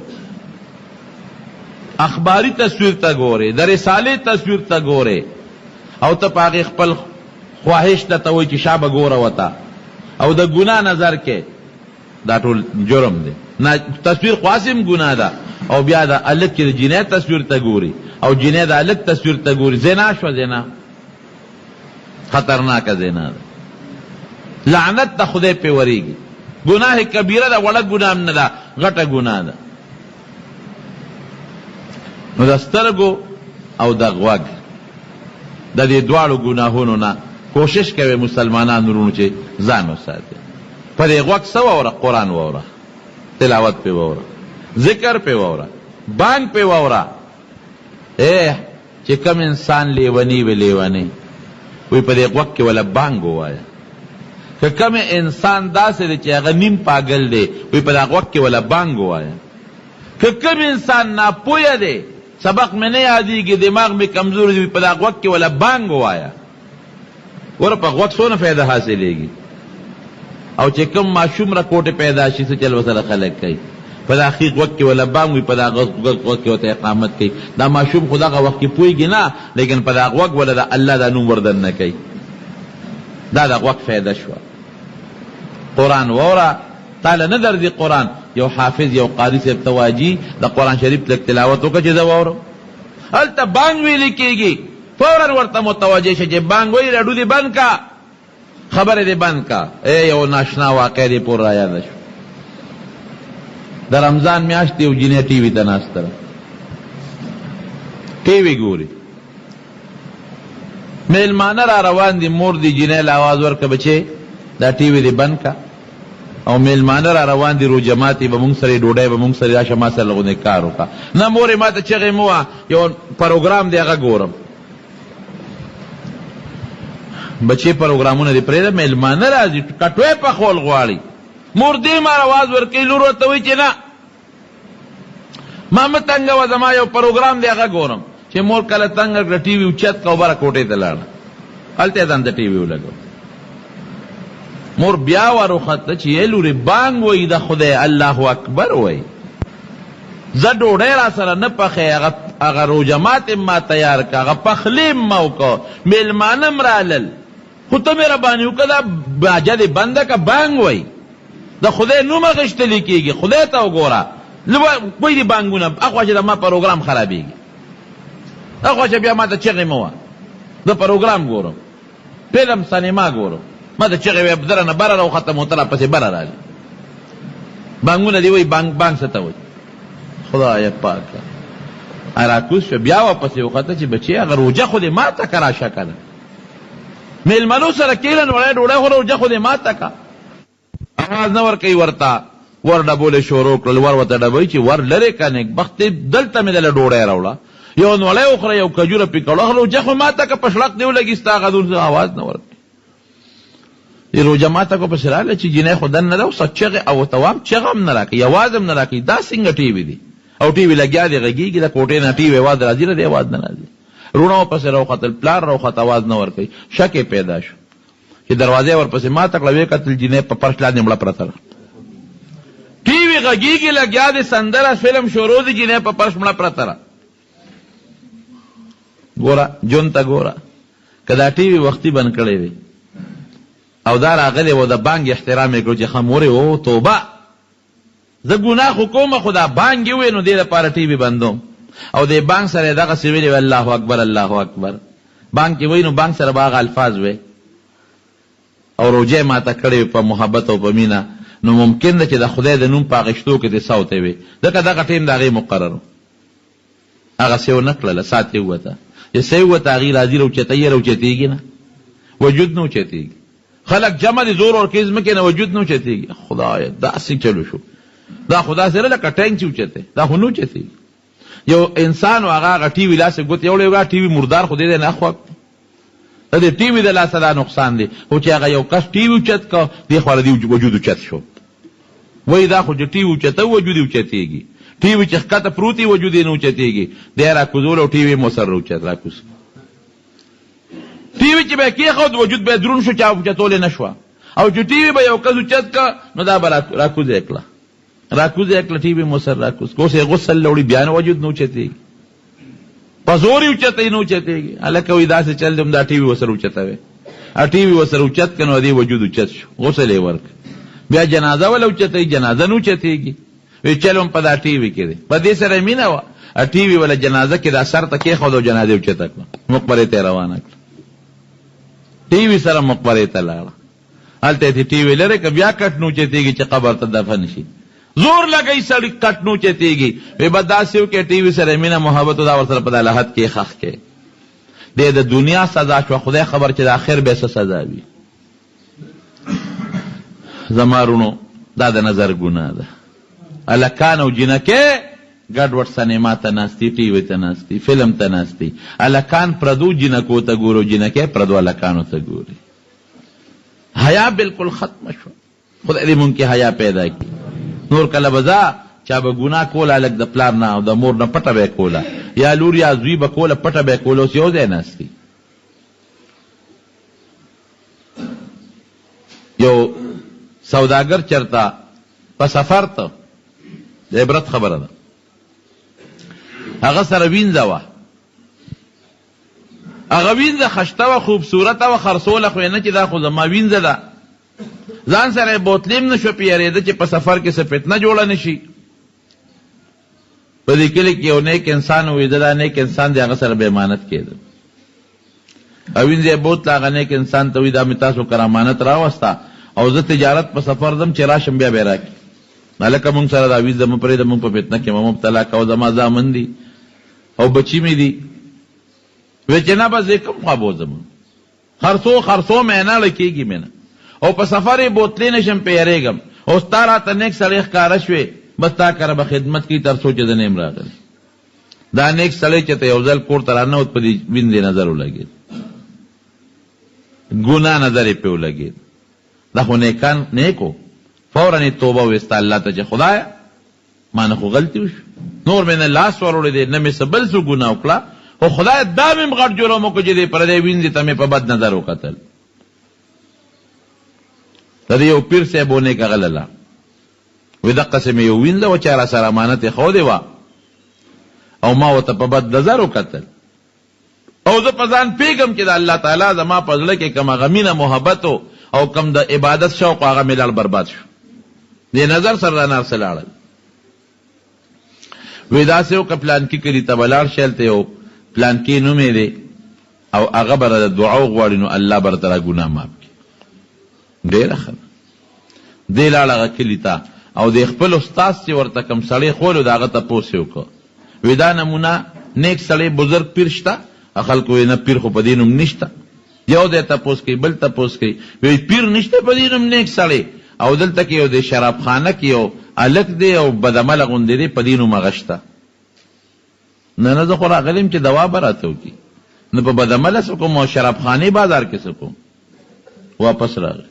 [SPEAKER 1] اخباری تصویر ته ګورې، د رسالې تصویر ته ګورې، او ته په هغې خپل خواهش ته ته وایي چې شابه ګوره وته، او د ګناه نظر کې، دا ټول جرم دی. تصویر خاصم ګناه ده، او بیا د الک چې د جنۍ تصویر ته ګوري او جنۍ د الک تصویر ته ګوري، زنا شوه، زنا خطرناکه زنا ده، لعنت د خدای پې ورېږي. ګناه کبیره ده، وړه ګناه نه ده، غټه ګناه ده. نو د سترګو او د غوږ د دې دواړو ګناهونو نه کوشش کوي مسلمانان ورونو چې ځان وساتي. په دې غوږ څه واوره؟ قرآن واوره، تلاوت پې واوره، ذکر پې واوره، بانګ پې واوره. چې کم انسان لیونی وي لیونی وی په دې غوږ کې ولا بانګ ووایه. که کم انسان داسې دی چې هغه نیم پاگل دی وی په دې غوږ کې ولا بانګ ووایه. که کم انسان ناپویه دی، سبق مې نه یادېږي، دماغ مې کمزور دی، په دې غوږ کې ولا بانګ ووایه. ور په غوږ څونه فایده حاصلېږي. او چې کوم ماشوم را کوټې پیدا شي څه چل وسره خلک کوي، په دا اخیر وخت کې ولا بانګ وي، په دا غوږ کې ورته اقامت کوي. دا ماشوم خو دغه وخت کې پوهېږي نه، لیکن په دا غوږ ولا د الله دا نوم وردن نه کوي. دا د غوږ فایده شوه. قرآن واوره، تاله نه درځي قرآن، یو حافظ یو قاري صاحب ته واجي د قرآن شریف لږ تلاوت وکړه چې زه واورم. هلته بانګ ویلې کېږي، فوراً ورته متوجه شه چې بانګ وایي، راډیو دې بند کا، خبره دې بند کا. یو ناشنا واقع دې پور را یاده شو. د رمضان میاشت یو جنۍ ټي وي ته ناسته ده، ټي وي ګوري، میلمانه را روان دي، مور دي جنۍ له آواز ورکړه بچې دا ټي وي دې بند کا، او میلمانه را روان دي، روژه ماتې به مونږ سره ډوډۍ به مونږ سره راشه، ما سره لغونې کار وکړه. نه مورې ما ته چغې مه وه، یو پروګرام دی هغه ګورم. بچې پروګرامونه دې پرېږده، میلمانه راځي، کټوی پخول غواړي. مور دې ما آواز ورکوي، لور ورته وایي چې نه ما مه تنګوه، زما یو پروګرام دی هغه ګورم. چې مور کله تنګ کړه ټي وي اوچت کړه او بره کوټې ته لاړه هلته یې ځان ته ټي وي ولګو مور بیا وروخته چې یې لورې بانګ وایي د خدای الله اکبر وایي زه ډوډۍ را سره نه پخې هغه روجمات ما تیار که هغه پخلی ما وکړه میلمانه م رالل خو ته مې راباندې وکړه دا باجه دې بنده که بانګ وایي د خدای نوم اخیستلی کېږي خدای ته وګوره کوی دي بانګونه اخوا چې د ما پروګرام خرابېږي اخوا چې بیا ما ته چغې مه وه زه پروګرام ګورم فلم سینما ګورم ما ته چغې وې دره نه بره راوخته موتره پسې بره رالي بانګونه دې وایي بانګ څه ته وایي خدای پاکه راکوز شو بیا واپسې وخته چې بچې هغه روجه خو دې ما ته که راشه که نه میلمنو سره کېله نوړی ډوډۍ خو روجه خو دې ما ته که اواز نه ورکوي ورته ور ډبولې شروع کړل ور ورته ډبوي چې ور لرې که نیک بختې دلته مې دله ډوډۍ راوړه یو نوړی وخوره یو کجوره پې کړه روجه خو ما ته که په شړق دې ولګي ستا هغه دور اواز نه ورکوي دې روجه ما ته کو پسې راغله چې جینۍ خو دننه ده اوس چغې او ورته وایم چغه هم نه راکوي اواز هم نه راکوي دا څنګه ټي وي دي او ټي وي لګیا دی غږېږي د کوټې نه ټي وي اواز راځي نه دی اواز نه راځي روڼه ورپسې راوختل پلار راوخت اواز نه ورکوي شک یې پیدا شو چې دروازې ورپسې ما ته کړه ویې کتل جینۍ په فرش لاندې مړه پرته ده ټي وي غږېږي لګیا دی سندره فلم شروع دی جینۍ په فرش مړه پرته ده ګوره ژوند ته ګوره که دا ټي وي وختي بند کړی وي او دا راغلی و د بانګ احترام یې کړو چې ښه مورې او توبه زه ګناه خو کومه خو دا بانګ یې ووی نو دې لپاره ټي وي بندوم او دې بانګ سره یې دغسې ویلې وی الله اکبر الله اکبر بانګ چې وایي نو بانګ سره به هغه الفاظ وی او روجه ماته کړې په محبت او په مینه نو ممکن ده چې د خدای د نوم په اخیستو کې دې سوتی وي ځکه دغه ټیم د هغې مقرر و هغه سې ونه کړله سات یې ووته چې سې ووته هغې راځي راوچتوي راوچتېږي نه وجود نه اوچتېږي خلک جمع دي زور ورکوي ځمکې نه وجود نه اوچتېږي خدایه داسې چلو شو دا خو داسې نه لکه ټینک چې اوچتی دا خو نه اوچتېږي یو انسان و هغه ټي وي لاسې ګوتې یوړی وګه ټي وي مردار خو دې دی نه خوښ د دې ټي وي د لاسه دا نقصان دی خو چې هغه یو کس ټي وي اوچت که دې خوا د دې وجود اوچت شو وایي دا خو چې ټي وي اوچته وجود یې اوچتېږي ټي وي چې ښکته پروت یي وجود یې نه اوچتېږي دی یې راکوزول او ټي وي یې مو سر راوچت راکوز ټي وي چې به یې کېښود وجود به یې دروند شو چا اوچتولی نه شوه او چې ټي وي به یو کس اوچت که نو دا به راکوزه یې کړه راکوزه یې کړه ټي وي مو سر راکوز که اوس یې غسل لوړي بیا نه وجود نه اوچتېږي په زور یې اوچتوي نه اوچتېږي هلکه وایي داسې چل دی دا ټي وي ورسره اوچتوی ټي وي ورسره اوچت که نو دې وجود اوچت شو غسل یې ورکړه بیا جنازه وله اوچتوي جنازه نه اوچتېږي وی چل هم په دا ټي وي کې دی په دې سره یې مینه وه ټي وي وله جنازه کې دا سر ته کېښود او جنازه یې اوچته کړه مقبرې ته یې روانه کړه ټي وي سره مقبرې ته لاړه هلته یې ټي وي لرې که بیا کټ نه اوچتېږي چې قبر ته دفن شي زور لګوي سړي کټ نه اوچتېږي وی به داسې وکړې ټي وي سره مینه محبت دا ورسره په دا لحد کې ښخ کې دې د دنیا سزا شوه خدای خبر چې د آخر به څه سزا وي زما رونو دا د نظر ګناه ده هلکان او جینکې ګډوډ سینما ته ناستي ټي وي ته ناستي فلم ته ناستي هلکان پردو جینکو ته ګورو جینکې پردو هلکانو ته ګوري حیا بالکل ختمه شوه خدای دې مونږ کې حیا پیدا کړي نور کله به ځه چا به ګناه کوله هلک د پلار نه او د مور نه پټه به یې کوله یا لور یا زوی به کوله پټه به یې کوله اوس یو ځای ناستي یو سوداګر چرته په سفر ته د عبرت خبره ده هغه سره وینځه وه هغه وینځه خشته وه خوبصورته وه خرڅوله خو یې نه چې دا خو زما وینځه ده ځان سره یې بوتلیم نه شو پیارېده چې په سفر کې څه فتنه جوړه نه شي په دې کلي کې یو نیک انسان ویده دا نیک انسان دی هغه سره به امانت کېده او وینځه یې بوتله هغه نیک انسان ته وایي دا مې تاسو کره امانت راوسته او زه تجارت په سفر ځم چې راشم بیا به یې راکړي هلکه مونږ سره دا ویزه مه پرېږده مونږ په فتنه کې مه مبتلا کوه زما زامن دي او بچي مې دي وی چې نه به زه کوم خوا بوځم خرڅو مې نه لکېږي مې نه او په سفر یې بوتلې نه شم پې یېرېږم او ستا راته نیک سړی ښکاره شوې بس تا کره به خدمت کوي تر څو چې زه نه یم راغلی دا نیک سړی چې ته یو ځل کور ته راننوت په دې ویندې نظر ولګېد ګناه نظر یې پې ولګېد دا خو نیکان نیکو فوراً یې توبه ویسته الله ته چې خدایه ما نه خو غلطي وشو نور مې نه لاس وروړی دی نه مې څه بل څه ګناه وکړه خو خدای دا مې غټ جرم وکړو چې دې پردی وینځې ته مې په بد نظر وکتل. د دې یو پیر صاحب ونې کغلله وی دقسې مې یو وینځه وه چې را سره امانت یې ښودې وه او ما ورته په بد نظر وکتل او زه په ځان پوهېږم چې د الله تعالی زما په زړه کې کومه غمینه محبت او کم د عبادت شوق هغه مې لاړ برباد شو. دې نظر سره رانه څه لاړل. وی داسې وکړه پلانکي کلي ته به لاړ شي هلته یو پلانکي نوم یې دی او هغه به د دعا وغواړي نو الله به درته را ګناه معاف کړي. ډېره ښه ده. دې لاړ هغه کلي ته او د خپل استاد چې ورته کوم سړی ښولو د هغه تپوس یې وکړه. وی دا نمونه نیک سړی بزرګ پیر شته؟ خلکو وی نه پیر خو په دې نوم نشته. یو دی تپوس کوي بل تپوس کوي وی پیر نشته په دې نوم نیک سړی او دلته کې یو د شراب خانه کې یو الک دی او بدعمله غوندې دی په دې نوم هغه شته. نه زه خو راغلی یم چې دوا به راته وکړي نه په بدعمله څه کوم او شراب خانې بازار کې څه کوم. واپس راغی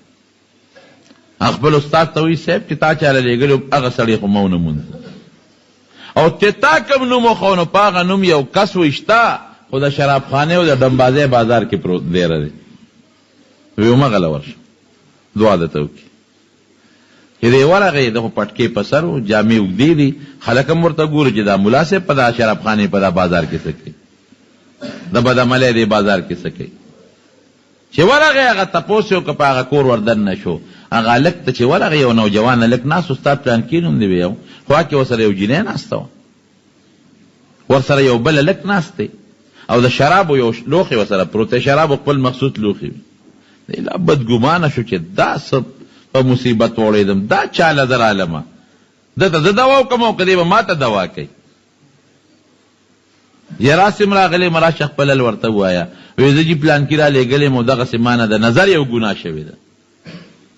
[SPEAKER 1] خپل استاد ته وی صاحب چې تا چاله لېږلي هغه سړی خو ما ونه موند او چې تا کوم نوم وښو نو په هغه نوم یو کس وشته خو د شراب خانې او د ډمبازۍ بازار کې پروت دیره دی. وی ومغله ورشه دعا درته وکړي. چې دی ورغی د خو پټکې په سر و جامې اوږدې دي خلک هم ورته ګوري چې دا ملا صاحب په دا شراب خانې په دا بازار کې څه کوي د بدعملۍ دې بازار کې څه کوي. چې ورغی هغه تپوس یې وکړه په هغه کور وردن نه شو. هغه هلک ته چې ورغی یو نوجوان هلک ناست استاد پلانکي نوم دی یو خوا کې ورسره یو جینۍ ناسته وه ورسره یو بل هلک ناست دی او د شرابو یو لوښی ورسره پروت دی شرابو خپل مخصوص لوښي وي. دی لا بدګمانه شو چې دا څه په مصیبت وړېدم دا چاله زه رالمه ده ته زه دوا وکړم او که دی به ما ته دوا کوي. یراسم راغلی مراشه خپل حل ورته ووایه وایي زه چې پلانکي را لېږلی مو دغسې ما نه د نظر یو ګناه شوې ده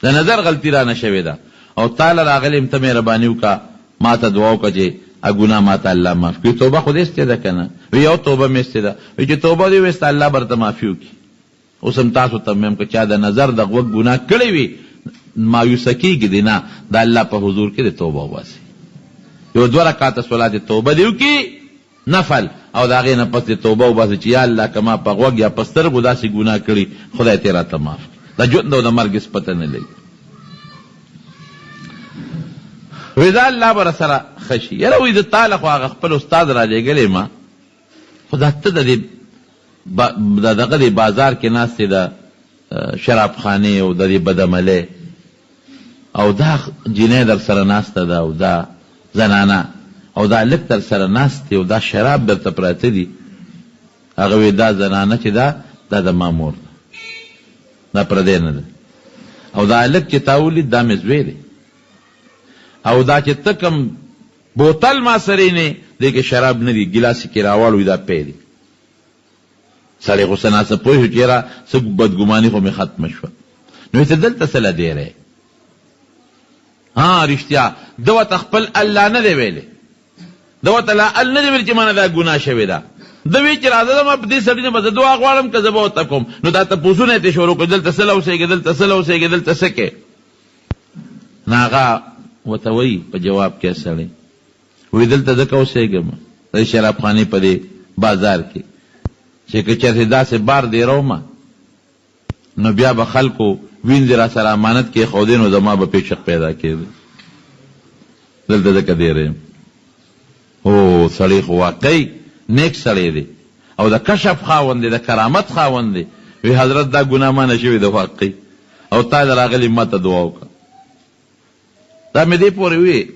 [SPEAKER 1] د نظر غلطي رانه شوې ده او تاله راغلی یم ته مهرباني وکړه ما ته دعا وکړه چې ګناه ما ته الله معاف کړي. توبه خو دې استې ده که نه؟ وی یو توبه مې استې ده. وایي چې توبه دې ویسته الله به درته معافي وکړي. اوس هم تاسو ته مې هم که چا د نظر د غوږ ګناه کړی وي مایوسه کېږي دی نه د الله په حضور کې د توبه وباسي. یو 2 رکعاته صلات توبه دې وکړي نفل او د هغې نه پس دې توبه وباسي چې یا الله که ما په غوږ یا په سترګو داسې ګناه کړي خدای تې راته معاف کړي. د ژوند او د مرګ هېڅ پته نه لګي. وی دا الله به راسره ښه شي. یاره وایي د تا له خو هغه خپل استاد را لېږلی ما خو دا ته د دغه د بازار کې ناستې د شراب خانې او د دې بدعملۍ او دا جینۍ در سره ناسته ده او دا زنانه او دا هلک در سره ناست دی او دا شراب درته پراته دي. هغه وی دا زنانه چې دا د ما مور ده دا پردی نه ده او دا هلک چې تا ولید دا مې زوی دی او دا چې ته کوم بوتل ما سره نه دی کې شراب نه دي ګیلاسي کې راوړ وي دا پی دی. سړی خو څه ناڅه پوه شو چې یاره څه بدګماني خو مې ختمه شوه. نو ته دلته څه له دی رهی ها رښتیا ده ورته خپل الله نه دی ویلی ده ورته لا ال نه دی ویل چې مانه دا ګناه شوې ده. ده وی چې راځه ما په دې سړي نه به زه دعا غواړم که زه به ورته کوم. نو دا تپوسونه یې ترې شروع کړو دلته څه له اوسېږې دلته څه له اوسېږې دلته څه کې. نو هغه ورته وایي په جواب کې سړی وایي دلته ځکه اوسېږم د شرابخانې په دې بازار کې چې که چېرته داسې بار دی رومه نو بیا به خلکو وینځې را سره امانت کې ښودې نو زما به پیشق پیدا کېده دلته ځکه دی ریم. او سړی خو واقعي نیک سړی دی او د کشف خاوند دی د کرامت خاوند دی. وی حضرت دا ګناه ما نه شوې ده واقعي او تا د راغلي ما ته دعا وکړه. دا مې دې پورې وي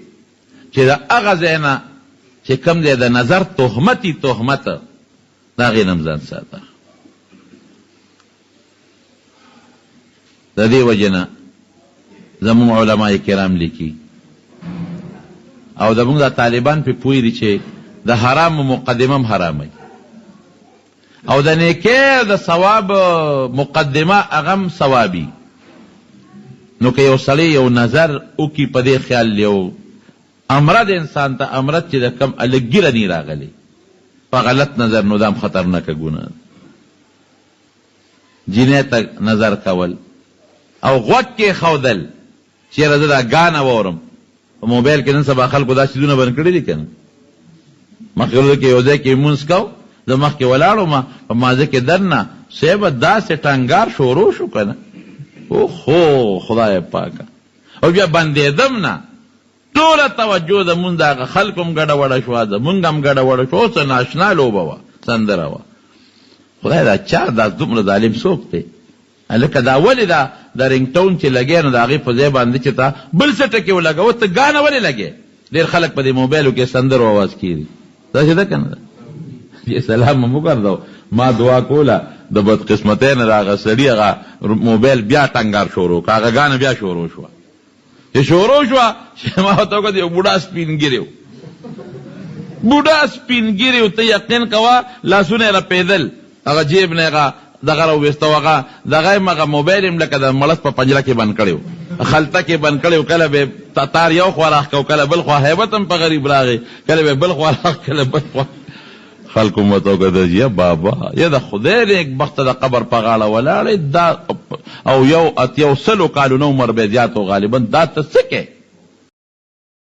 [SPEAKER 1] چې د هغه ځای نه چې کوم دی د نظر تهمتي تهمت د هغې نه م ځان ساته. د دې وجې نه زموږ علماء کرام لیکي او زموږ د طالبان پې پوه دي چې د حرامو مقدمه هم حراموي او د نیکۍ د ثواب مقدمه هغه هم ثوابي. نو که یو سړی یو نظر وکړي په دې خیال یو امرد انسان ته امرد چې د کم هلک ګیره نی راغلی په غلط نظر نو دا هم خطرناکه ګناه ده. جینۍ ته نظر کول او غوږ کې ښودل چې یاره زه دا ګانه واورم. په موبایل کې نن سبا خلکو دا چیزونه بند کړي دي که نه. مخکې کې یو ځای کې لمونځ کو زه مخکې ولاړم په مازه کې دننه صاحبه داسې ټنګار شروع شو که نه اوهو خدای پاکه او بیا بندېدم نه ټوله توجه زمونږ د هغه خلکو هم ګډه وډه شوه زمونږ هم ګډه وډه شوه اوس ناشنا لوبه وه سندره وه خدای دا چا دا دومره ظالم څوک دی لکه دا ولې دا د رنګټون چې لګې نو د هغې په ځای باندې چې تا بل څه ټکې ولګوه ته ګانه ولې لګې ډېر خلک په دې موبایلو کې سندرو آواز کېږي داسې ده که نه ده چې سلام مو وګرځو ما دعا کوله د بدقسمتۍ نه د هغه سړي هغه موبایل بیا ټنګار شروع کړه هغه ګانه بیا شروع شوه چې شروع شوه چې ما ورته وکړه یو بوډا سپین ګیری و بوډا سپین ګیری و ته یقین کوه لاسونه یې رپېدل هغه جیب نه هغه دغه راوویسته و هغه دغه یم هغه موبایل یم لکه د مړس په پنجره کې بند کړی و خلطه کې بند کړی و کله به تار یو خوا راښ کو کله بل خوا هیبت هم په غریب راغی کله به بل خوا راښ کله بل خوا خلکو مته وکتل یا بابا یا د خدای نیک بخته د قبر په غاړه ولاړې دا او یو اتیو سلو کالو نه عمر به زیات و غالبا دا ته څه کې